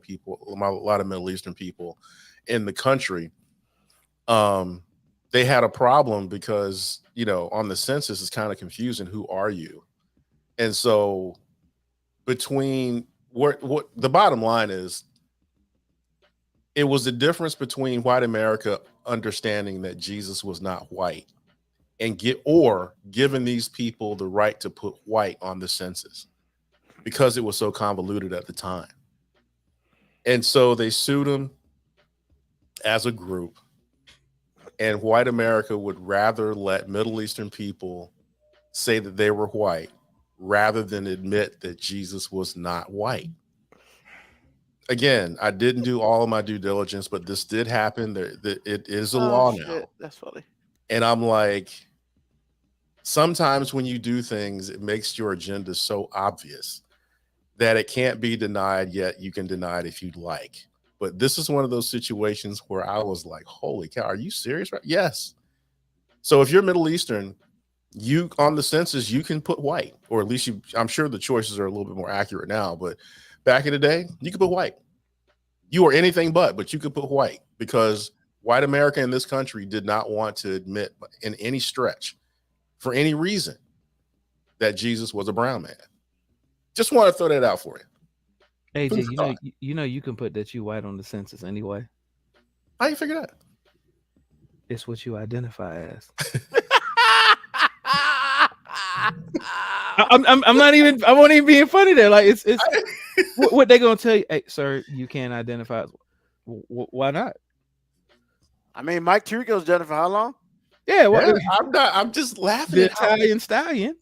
Speaker 1: Middle Eastern people in the country, they had a problem because, on the census it's kind of confusing. Who are you? And so between what the bottom line is, It was the difference between white America understanding that Jesus was not white and giving these people the right to put white on the census because it was so convoluted at the time. And so they sued him as a group, and white America would rather let Middle Eastern people say that they were white rather than admit that Jesus was not white. Again, I didn't do all of my due diligence, but this did happen. It is a law now.
Speaker 2: That's funny.
Speaker 1: And I'm like, sometimes when you do things, it makes your agenda so obvious that it can't be denied, yet you can deny it if you'd like. But this is one of those situations where I was like, holy cow, are you serious? Right? Yes. So if you're Middle Eastern, you on the census, you can put white, or at least I'm sure the choices are a little bit more accurate now, but back in the day, you could put white. You were anything but you could put white because white America in this country did not want to admit in any stretch for any reason that Jesus was a brown man. Just want to throw that out for you.
Speaker 6: AJ, you know you can put that you white on the census anyway.
Speaker 1: How you figure that?
Speaker 6: It's what you identify as. I'm not even. I won't even being funny there. Like it's what they gonna tell you, hey, sir, you can't identify. Why not?
Speaker 2: I mean, Mike Tirico's done it for how long?
Speaker 6: Yeah, well,
Speaker 1: I'm not. I'm just laughing.
Speaker 6: The Italian stallion.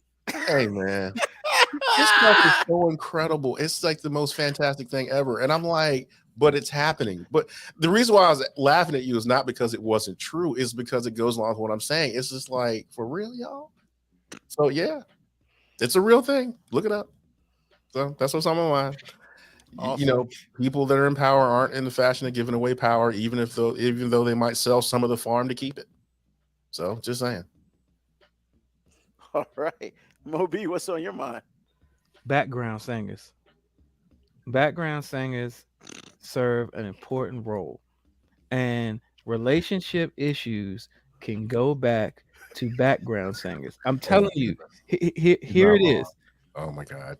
Speaker 1: Hey man, this stuff is so incredible. It's like the most fantastic thing ever, and I'm like, but it's happening. But the reason why I was laughing at you is not because it wasn't true. It's because it goes along with what I'm saying. It's just like, for real, y'all. So yeah, it's a real thing. Look it up. So that's what's on my mind. Awesome. You know, people that are in power aren't in the fashion of giving away power, even though they might sell some of the farm to keep it. So just saying.
Speaker 2: All right, Mo B, what's on your mind?
Speaker 6: Background singers. Background singers serve an important role, and relationship issues can go back to background singers. I'm telling you, here it is.
Speaker 1: Oh my God.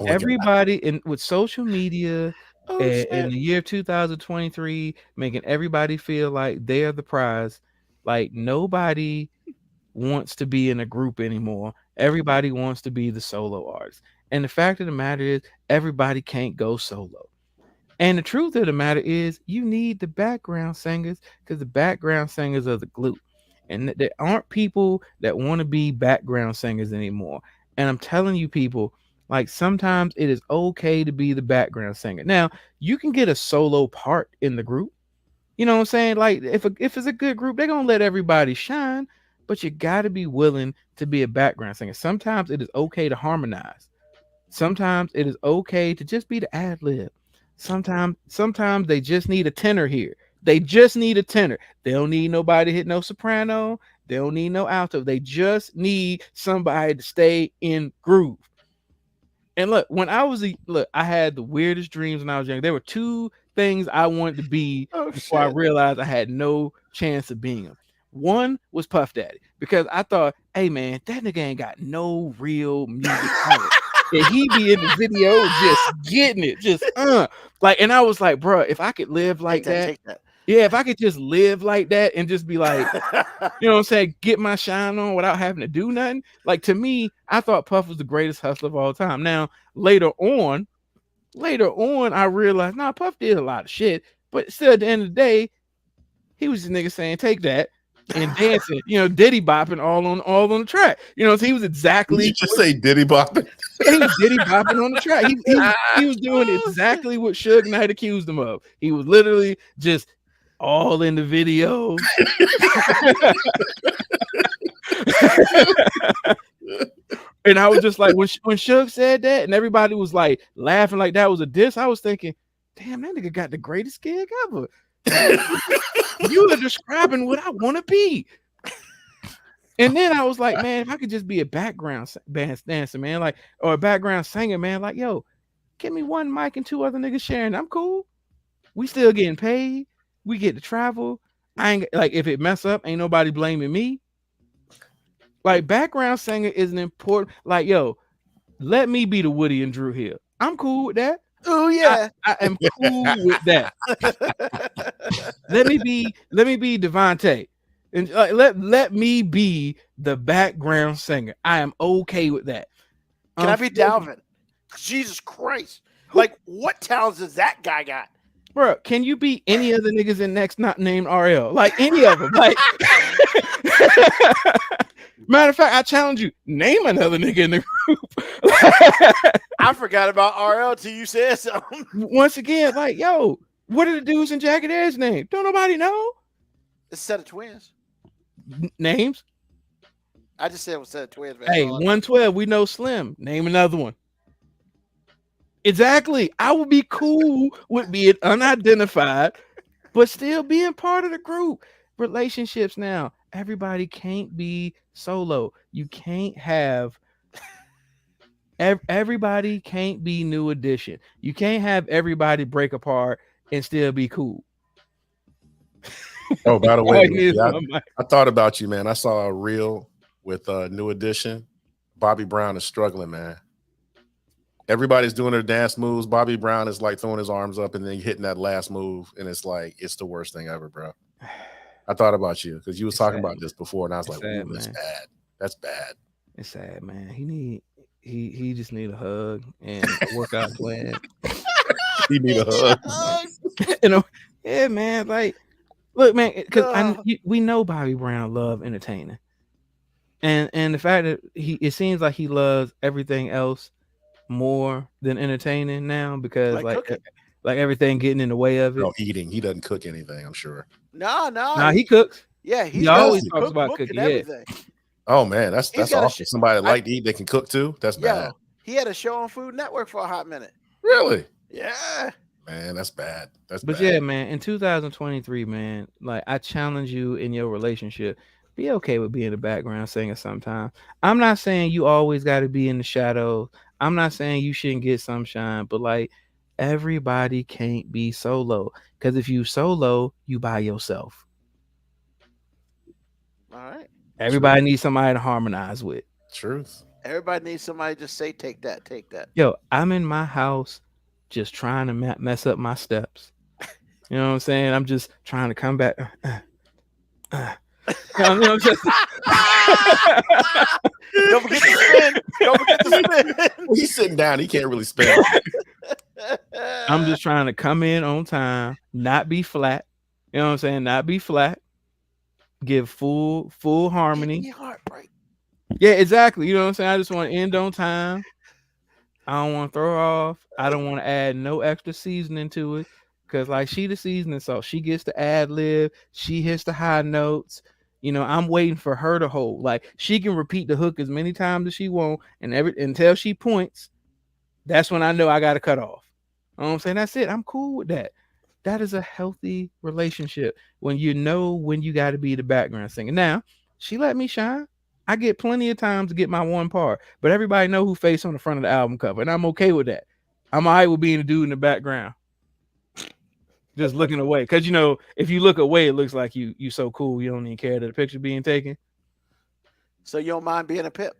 Speaker 6: Everybody with social media in the year 2023, making everybody feel like they're the prize. Like nobody wants to be in a group anymore. Everybody wants to be the solo artist. And the fact of the matter is, everybody can't go solo. And the truth of the matter is, you need the background singers because the background singers are the glue. And there aren't people that want to be background singers anymore. And I'm telling you, people, like sometimes it is okay to be the background singer. Now, you can get a solo part in the group. You know what I'm saying? Like if it's a good group, they're going to let everybody shine, but you got to be willing to be a background singer. Sometimes it is okay to harmonize. Sometimes it is okay to just be the ad lib. Sometimes they just need a tenor here. They just need a tenor. They don't need nobody to hit no soprano. They don't need no alto. They just need somebody to stay in groove. And look, I had the weirdest dreams when I was young. There were two things I wanted to be before I realized I had no chance of being them. One was Puff Daddy, because I thought, hey man, that nigga ain't got no real music talent. And he be in the video just getting it, just like, and I was like, bro, if I could live like that. Yeah, if I could just live like that and just be like, you know what I'm saying, get my shine on without having to do nothing. Like, to me, I thought Puff was the greatest hustler of all time. Now, later on, I realized, Puff did a lot of shit, but still at the end of the day, he was the nigga saying, take that, and dancing, Diddy bopping all on the track. So he was exactly.
Speaker 1: Did you just say Diddy bopping?
Speaker 6: He was Diddy bopping on the track. He was doing exactly what Suge Knight accused him of. He was literally just all in the video. And I was just like, when Suge said that and everybody was like laughing like that was a diss, I was thinking, damn, that nigga got the greatest gig ever. You are describing what I want to be. And then I was like, man, if I could just be a background dancer, man, like, or a background singer, man, like, yo, give me one mic and two other niggas sharing. I'm cool. We still getting paid. We get to travel. I ain't like, if it mess up, ain't nobody blaming me. Like, background singer is an important, like, yo, let me be the Woody and Drew Hill. I'm cool with that.
Speaker 2: Oh yeah.
Speaker 3: I am cool with that. Let me be Devontae. And let me be the background singer. I am okay with that.
Speaker 2: Can I be Dalvin? Jesus Christ. Like, what talents does that guy got?
Speaker 3: Bro, can you be any other niggas in next not named RL? Like any of them. Like matter of fact, I challenge you, name another nigga in the group.
Speaker 2: I forgot about RL till you said something.
Speaker 3: Once again, like, yo, what are the dudes in Jagged Edge name? Don't nobody know?
Speaker 2: It's a set of twins.
Speaker 3: Names?
Speaker 2: I just said it was a set of twins. Man.
Speaker 3: Hey, 112, we know Slim. Name another one. Exactly. I would be cool with being unidentified, but still being part of the group. Relationships now. Everybody can't be solo. You can't have everybody can't be New Edition. You can't have everybody break apart and still be cool.
Speaker 1: Oh, by the way,
Speaker 3: Oh,
Speaker 1: yeah, I thought about you, man. I saw a reel with New Edition. Bobby Brown is struggling, man. Everybody's doing their dance moves. Bobby Brown is like throwing his arms up and then hitting that last move, and it's like it's the worst thing ever, bro. I thought about you because you was talking about this before, and I was like,
Speaker 3: sad,
Speaker 1: "Ooh, that's
Speaker 3: man.
Speaker 1: bad. That's bad."
Speaker 3: It's sad, man. He just need a hug and a workout plan.
Speaker 1: He need a hug.
Speaker 3: You know, yeah, man. Like, look, man, because we know Bobby Brown love entertaining, and the fact that it seems like he loves everything else more than entertaining now because like everything getting in the way of it.
Speaker 1: No, eating. He doesn't cook anything, I'm sure.
Speaker 2: No,
Speaker 3: he cooks.
Speaker 2: Yeah,
Speaker 3: he always talks about cooking. Yeah.
Speaker 1: Oh man, that's awesome. Somebody that like to eat, they can cook too. That's bad.
Speaker 2: He had a show on Food Network for a hot minute.
Speaker 1: Really?
Speaker 2: Yeah.
Speaker 1: Man, that's bad.
Speaker 3: But yeah, man, in 2023, man, like I challenge you in your relationship, be okay with being a background singer sometimes. I'm not saying you always got to be in the shadows. I'm not saying you shouldn't get some shine, but like everybody can't be solo. Because if you solo, you by yourself.
Speaker 2: All right.
Speaker 3: Everybody needs somebody to harmonize with.
Speaker 1: Truth.
Speaker 2: Everybody needs somebody to just say, take that, take that.
Speaker 3: Yo, I'm in my house just trying to mess up my steps. You know what I'm saying? I'm just trying to come back. You know, just...
Speaker 2: Don't forget to spin. Don't forget to spin.
Speaker 1: Well, he's sitting down. He can't really spin.
Speaker 3: I'm just trying to come in on time, not be flat. You know what I'm saying? Not be flat. Give full harmony.
Speaker 2: Heartbreak.
Speaker 3: Yeah, exactly. You know what I'm saying? I just want to end on time. I don't want to throw her off. I don't want to add no extra seasoning to it. Because like she the seasoning salt. She gets to ad lib. She hits the high notes. You know, I'm waiting for her to hold. Like she can repeat the hook as many times as she wants, and until she points, that's when I know I got to cut off. You know what I'm saying? That's it. I'm cool with that. That is a healthy relationship when you know when you got to be the background singer. Now, she let me shine. I get plenty of times to get my one part, but everybody know who face on the front of the album cover, and I'm okay with that. I'm all right with being a dude in the background. Just looking away. Because, you know, if you look away, it looks like you so cool. You don't even care that the picture being taken.
Speaker 2: So you don't mind being a pimp?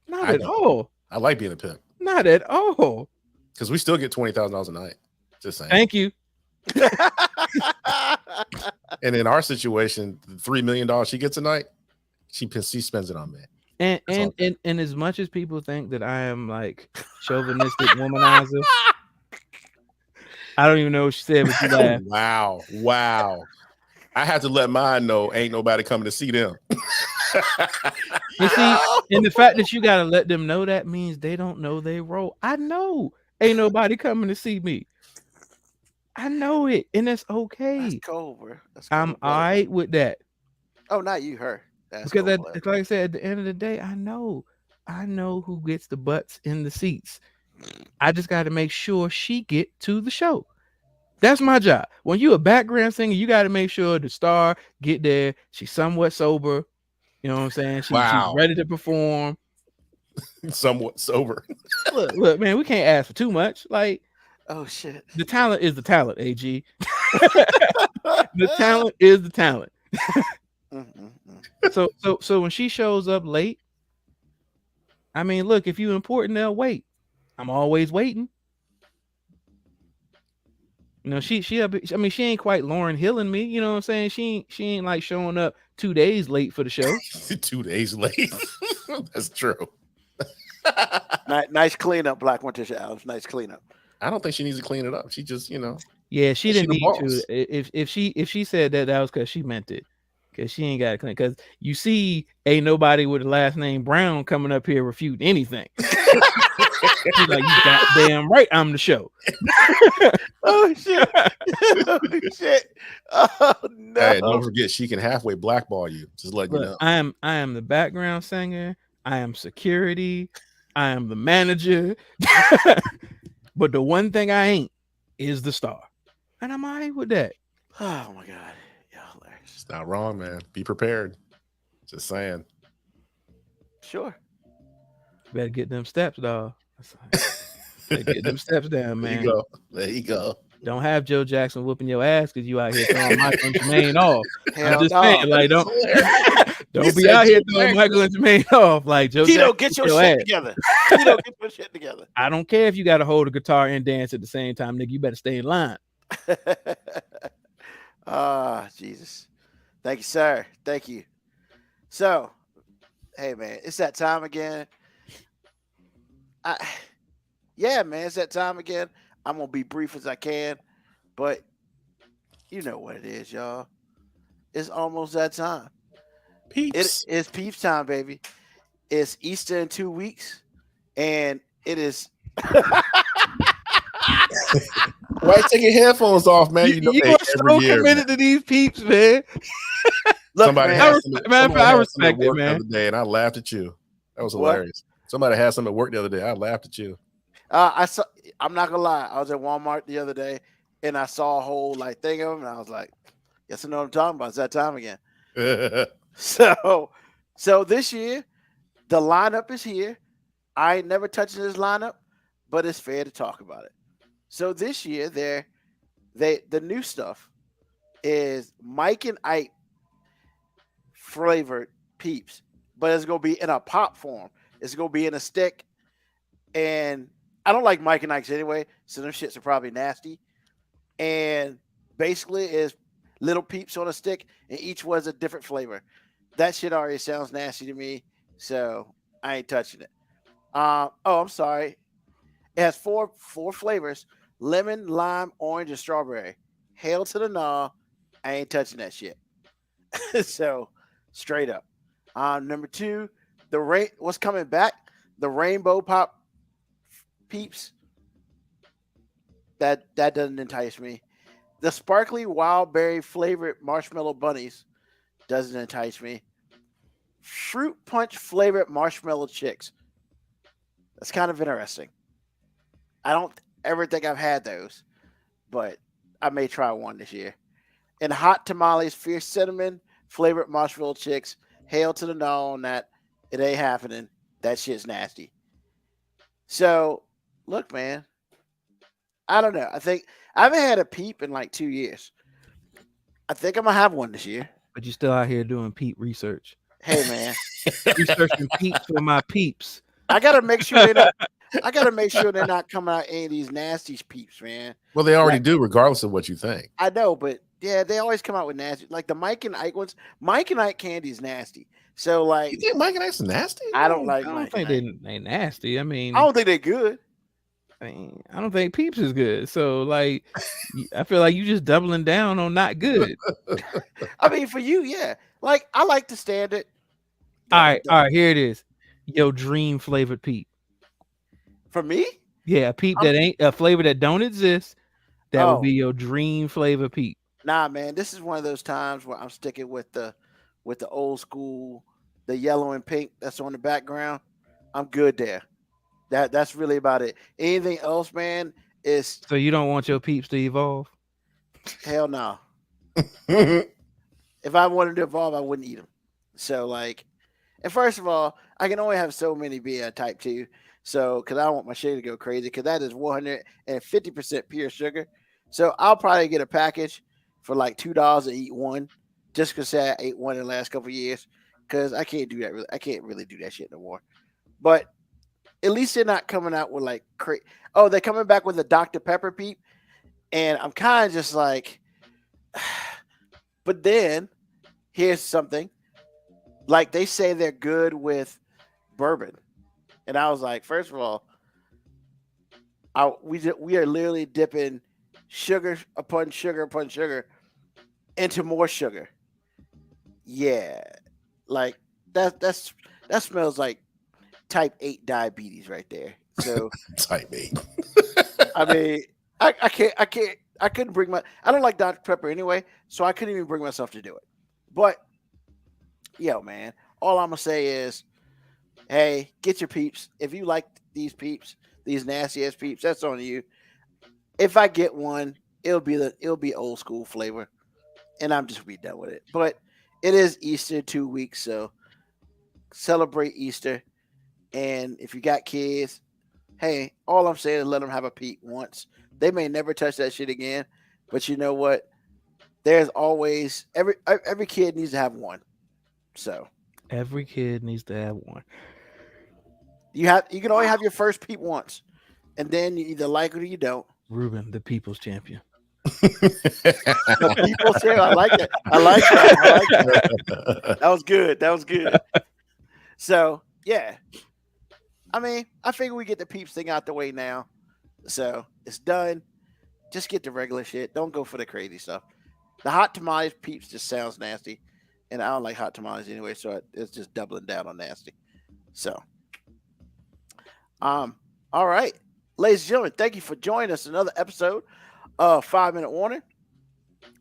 Speaker 3: Not at all.
Speaker 1: I like being a pimp.
Speaker 3: Not at all.
Speaker 1: Because we still get $20,000 a night. Just saying.
Speaker 3: Thank you.
Speaker 1: And in our situation, the $3 million she gets a night, she spends it on me.
Speaker 3: And as much as people think that I am like chauvinistic womanizer, I don't even know what she said, but she laughed.
Speaker 1: Wow. I had to let mine know ain't nobody coming to see them.
Speaker 3: You see, and the fact that you gotta let them know that means they don't know they role. I know ain't nobody coming to see me. I know it, and that's okay.
Speaker 2: That's cold, bro.
Speaker 3: I'm all right with that.
Speaker 2: Oh, not you, her. That's
Speaker 3: because
Speaker 2: cold,
Speaker 3: like I said, at the end of the day, I know who gets the butts in the seats. I just got to make sure she get to the show. That's my job. When you a background singer, you got to make sure the star get there. She's somewhat sober. You know what I'm saying? She's ready to perform.
Speaker 1: Somewhat sober.
Speaker 3: Look, man, we can't ask for too much. Like,
Speaker 2: oh shit,
Speaker 3: the talent is the talent. Ag, the talent is the talent. So when she shows up late, I mean, look, if you important, they'll wait. I'm always waiting.
Speaker 6: You know, she I mean, she ain't quite Lauren Hilling me. You know what I'm saying? She ain't like showing up 2 days late for the show.
Speaker 1: 2 days late. That's true.
Speaker 2: Nice cleanup, Black Winter Adams. Nice cleanup.
Speaker 1: I don't think she needs to clean it up. She just,
Speaker 6: Yeah, she
Speaker 1: She
Speaker 6: didn't
Speaker 1: the
Speaker 6: need
Speaker 1: boss.
Speaker 6: to. If she said that was because she meant it. Because she ain't got to clean. Because you see, ain't nobody with the last name Brown coming up here refuting anything. She's like, you goddamn right, I'm the show.
Speaker 2: Oh shit! Oh shit! Oh no!
Speaker 1: Hey, don't forget, she can halfway blackball you. Just letting you
Speaker 6: But
Speaker 1: know.
Speaker 6: I am the background singer. I am security. I am the manager. But the one thing I ain't is the star, and I'm alright with that.
Speaker 2: Oh my god! Y'all hilarious.
Speaker 1: It's not wrong, man. Be prepared. Just saying.
Speaker 2: Sure.
Speaker 6: Better get them steps, dog. Better get them steps down,
Speaker 1: There
Speaker 6: man.
Speaker 1: you go. There you go.
Speaker 6: Don't have Joe Jackson whooping your ass because you out here throwing Michael and Jermaine off.
Speaker 2: Hell
Speaker 6: I'm just
Speaker 2: no.
Speaker 6: saying, like, don't
Speaker 1: He
Speaker 6: be
Speaker 1: said
Speaker 6: out here
Speaker 1: Joe
Speaker 6: throwing
Speaker 1: Jackson.
Speaker 6: Michael and Jermaine off. Like Joe
Speaker 2: Tito,
Speaker 6: Jackson,
Speaker 2: get your
Speaker 6: whoop
Speaker 2: shit
Speaker 6: ass.
Speaker 2: together. Tito, get your shit together.
Speaker 6: I don't care if you got to hold a guitar and dance at the same time, nigga. You better stay in line.
Speaker 2: Ah, Jesus. Thank you, sir. Thank you. So, hey, man, it's that time again. Yeah, man, it's that time again. I'm going to be brief as I can, but you know what it is, y'all. It's almost that time.
Speaker 1: Peeps.
Speaker 2: It's Peeps time, baby. It's Easter in 2 weeks, and it is.
Speaker 1: Why you take your headphones off, man? You know
Speaker 6: you
Speaker 1: they
Speaker 6: are
Speaker 1: every
Speaker 6: so
Speaker 1: year,
Speaker 6: committed
Speaker 1: man.
Speaker 6: to these peeps, man.
Speaker 2: Look,
Speaker 1: Somebody
Speaker 2: man,
Speaker 1: had
Speaker 6: I
Speaker 1: some,
Speaker 6: respect- man,
Speaker 1: somebody
Speaker 6: I
Speaker 1: had some
Speaker 6: respect
Speaker 1: at
Speaker 6: it,
Speaker 1: work the
Speaker 6: man.
Speaker 1: other day, and I laughed at you. That was
Speaker 2: What?
Speaker 1: hilarious. Somebody had some at work the other day. I laughed at you.
Speaker 2: I saw. I'm not gonna lie. I was at Walmart the other day, and I saw a whole like thing of them, and I was like, "Yes, I know what I'm talking about. It's that time again." So this year, the lineup is here. I ain't never touching this lineup, but it's fair to talk about it. So this year, the new stuff is Mike and Ike flavored Peeps, but it's gonna be in a pop form. It's gonna be in a stick, and I don't like Mike and Ike's anyway, so them shits are probably nasty. And basically, is little Peeps on a stick, and each one's a different flavor. That shit already sounds nasty to me, so I ain't touching it. I'm sorry. It has four flavors: lemon, lime, orange, and strawberry. Hail to the gnaw. I ain't touching that shit. So straight up. Number two, what's coming back? The rainbow pop Peeps. That doesn't entice me. The sparkly wild berry flavored marshmallow bunnies doesn't entice me. Fruit punch flavored marshmallow chicks. That's kind of interesting. I don't ever think I've had those, but I may try one this year. And hot tamales, fierce cinnamon flavored marshmallow chicks. Hail to the no on that. It ain't happening. That shit's nasty. So, look, man. I don't know. I think I haven't had a peep in like 2 years. I think I'm gonna have one this year.
Speaker 6: But you still out here doing peep research.
Speaker 2: Hey, man.
Speaker 6: Researching peeps for my peeps.
Speaker 2: I gotta make sure they're not. I gotta make sure they're not coming out any of these nasty peeps, man.
Speaker 1: Well, they already do, regardless of what you think.
Speaker 2: I know, but yeah, they always come out with nasty. Like the Mike and Ike ones. Mike and Ike candy is nasty. So like,
Speaker 1: You think Mike and Ike's nasty?
Speaker 2: I don't like
Speaker 6: I don't
Speaker 2: Mike.
Speaker 6: think
Speaker 2: and Ike.
Speaker 6: they nasty. I mean,
Speaker 2: I don't think they're good.
Speaker 6: I don't think peeps is good. So like, I feel like you just doubling down on not good.
Speaker 2: I mean, for you, yeah. Like I like the standard.
Speaker 6: All right. Here it is. Yo, dream flavored peep.
Speaker 2: For me,
Speaker 6: Yeah, a peep that ain't a flavor that don't exist. That
Speaker 2: Oh.
Speaker 6: would be your dream flavor peep.
Speaker 2: nah, man. This is one of those times where I'm sticking with the old school, the yellow and pink that's on the background. I'm good there. That's really about it. Anything else, man, is
Speaker 6: So you don't want your peeps to evolve?
Speaker 2: hell no. If I wanted to evolve, I wouldn't eat them. So like, and first of all, I can only have so many be a type 2. So because I don't want my sugar to go crazy, because that is 150% pure sugar. So I'll probably get a package for like $2 and eat one, just because I ate one in the last couple of years. Because I can't do that. I can't really do that shit no more. But at least they're not coming out with like oh, they're coming back with a Dr. Pepper peep. And I'm kind of just like, but then here's something. Like they say they're good with bourbon. And I was like, first of all, we are literally dipping sugar upon sugar upon sugar into more sugar. Yeah. Like that smells like type 8 diabetes right there. So
Speaker 1: Type 8.
Speaker 2: I mean, I couldn't bring I don't like Dr. Pepper anyway, so I couldn't even bring myself to do it. But yo, man, all I'm gonna say is, hey, get your peeps. If you like these peeps, these nasty ass peeps, that's on you. If I get one, it'll be old school flavor, and I'm just be done with it. But it is Easter 2 weeks, so celebrate Easter. And if you got kids, hey, all I'm saying is let them have a peep once. They may never touch that shit again, but you know what? There's always every kid needs to have one. So
Speaker 3: Every kid needs to have one.
Speaker 2: you can only have your first peep once, and then you either like it or you don't.
Speaker 3: Ruben, the people's champion.
Speaker 2: The people say, I like it. I like that. That was good. That was good. So yeah, I mean, I figure we get the peeps thing out the way now, so it's done. Just get the regular shit. Don't go for the crazy stuff. The hot tamales peeps just sounds nasty, and I don't like hot tamales anyway, so it's just doubling down on nasty. So, all right, ladies and gentlemen, thank you for joining us. Another episode of 5 Minute Warning.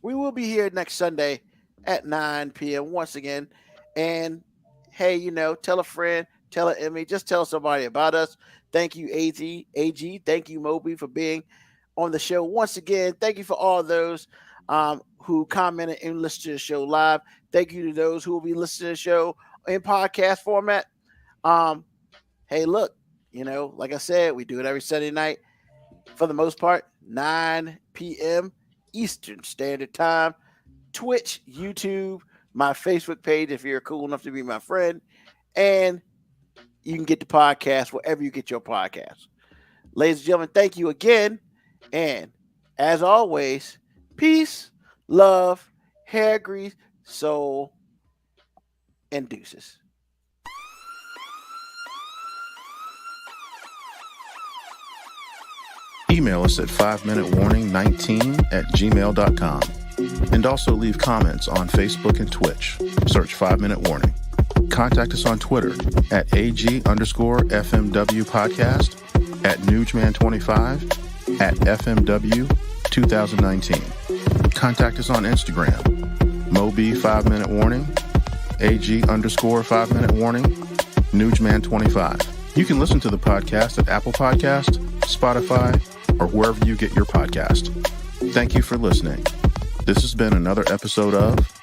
Speaker 2: We will be here next Sunday at 9 p.m. once again. And hey, tell a friend, tell an enemy, just tell somebody about us. Thank you, AG. Thank you, Moby, for being on the show once again. Thank you for all those who commented and listened to the show live. Thank you to those who will be listening to the show in podcast format. Hey, look, like I said, we do it every Sunday night for the most part, 9 p.m. Eastern Standard Time. Twitch, YouTube, my Facebook page if you're cool enough to be my friend, and you can get the podcast wherever you get your podcast. Ladies and gentlemen, thank you again. And as always, peace, love, hair grease, soul, and deuces.
Speaker 4: Email us at 5minutewarning19@gmail.com. And also leave comments on Facebook and Twitch. Search 5 Minute Warning. Contact us on Twitter at AG_FMW podcast, at Newsman25, at FMW 2019. Contact us on Instagram, Moby 5 Minute Warning, AG_5 Minute Warning, Newsman25. You can listen to the podcast at Apple Podcast, Spotify, or wherever you get your podcast. Thank you for listening. This has been another episode of